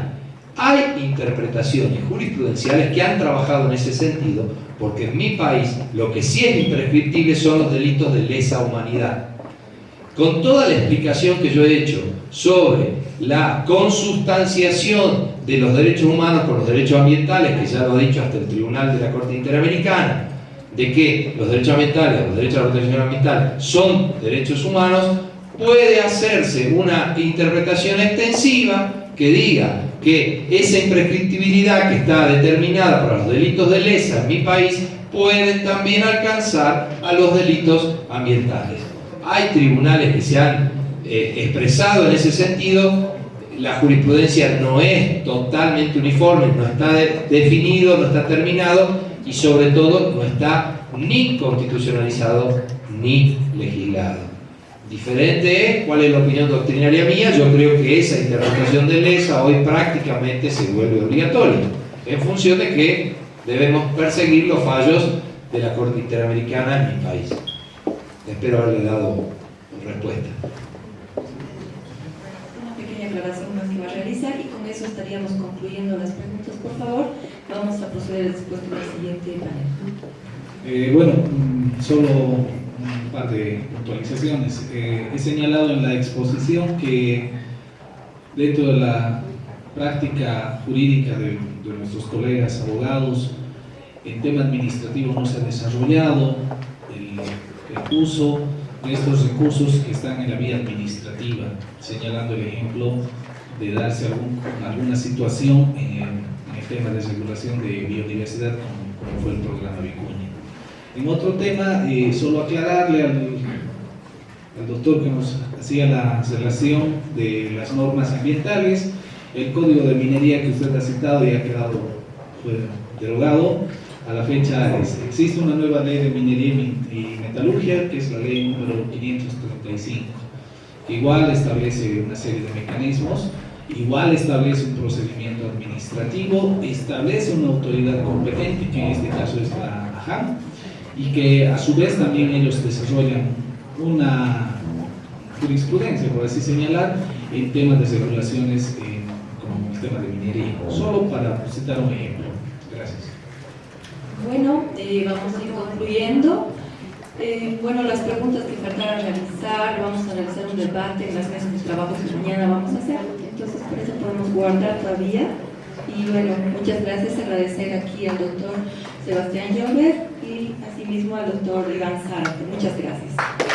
Hay interpretaciones jurisprudenciales que han trabajado en ese sentido, porque en mi país lo que sí es imprescriptible son los delitos de lesa humanidad. Con toda la explicación que yo he hecho sobre la consustanciación de los derechos humanos con los derechos ambientales, que ya lo ha dicho hasta el Tribunal de la Corte Interamericana, de que los derechos ambientales, los derechos a la protección ambiental son derechos humanos, puede hacerse una interpretación extensiva que diga que esa imprescriptibilidad que está determinada para los delitos de lesa en mi país puede también alcanzar a los delitos ambientales. Hay tribunales que se han expresado en ese sentido. La jurisprudencia no es totalmente uniforme, no está definido, no está terminado y sobre todo no está ni constitucionalizado ni legislado. Diferente es cuál es la opinión doctrinaria mía. Yo creo que esa interpretación de lesa hoy prácticamente se vuelve obligatoria en función de que debemos perseguir los fallos de la Corte Interamericana en mi país. Espero haberle dado respuesta. Una pequeña aclaración más que va a realizar y con eso estaríamos concluyendo las preguntas. Por favor, vamos a proceder después con el siguiente panel. Bueno, solo un par de puntualizaciones. He señalado en la exposición que dentro de la práctica jurídica de nuestros colegas abogados, en tema administrativo no se ha desarrollado el uso de estos recursos que están en la vía administrativa, señalando el ejemplo de darse alguna situación en el tema de regulación de biodiversidad, como fue el programa Vicuña. En otro tema, solo aclararle al doctor que nos hacía la relación de las normas ambientales, el código de minería que usted ha citado ya ha quedado derogado. A la fecha existe una nueva ley de minería y metalurgia, que es la ley número 535. Igual establece una serie de mecanismos, igual establece un procedimiento administrativo, establece una autoridad competente, que en este caso es la AJAM, y que a su vez también ellos desarrollan una jurisprudencia, por así señalar, en temas de regulaciones como el tema de minería. Solo para citar un ejemplo. Gracias. Bueno, vamos a ir concluyendo. Bueno, las preguntas que faltaron realizar, vamos a realizar un debate en las mesas de trabajo que mañana vamos a hacer, entonces por eso podemos guardar todavía. Y bueno, muchas gracias, agradecer aquí al doctor Sebastián Llover y asimismo al doctor Iván Zárate. Muchas gracias.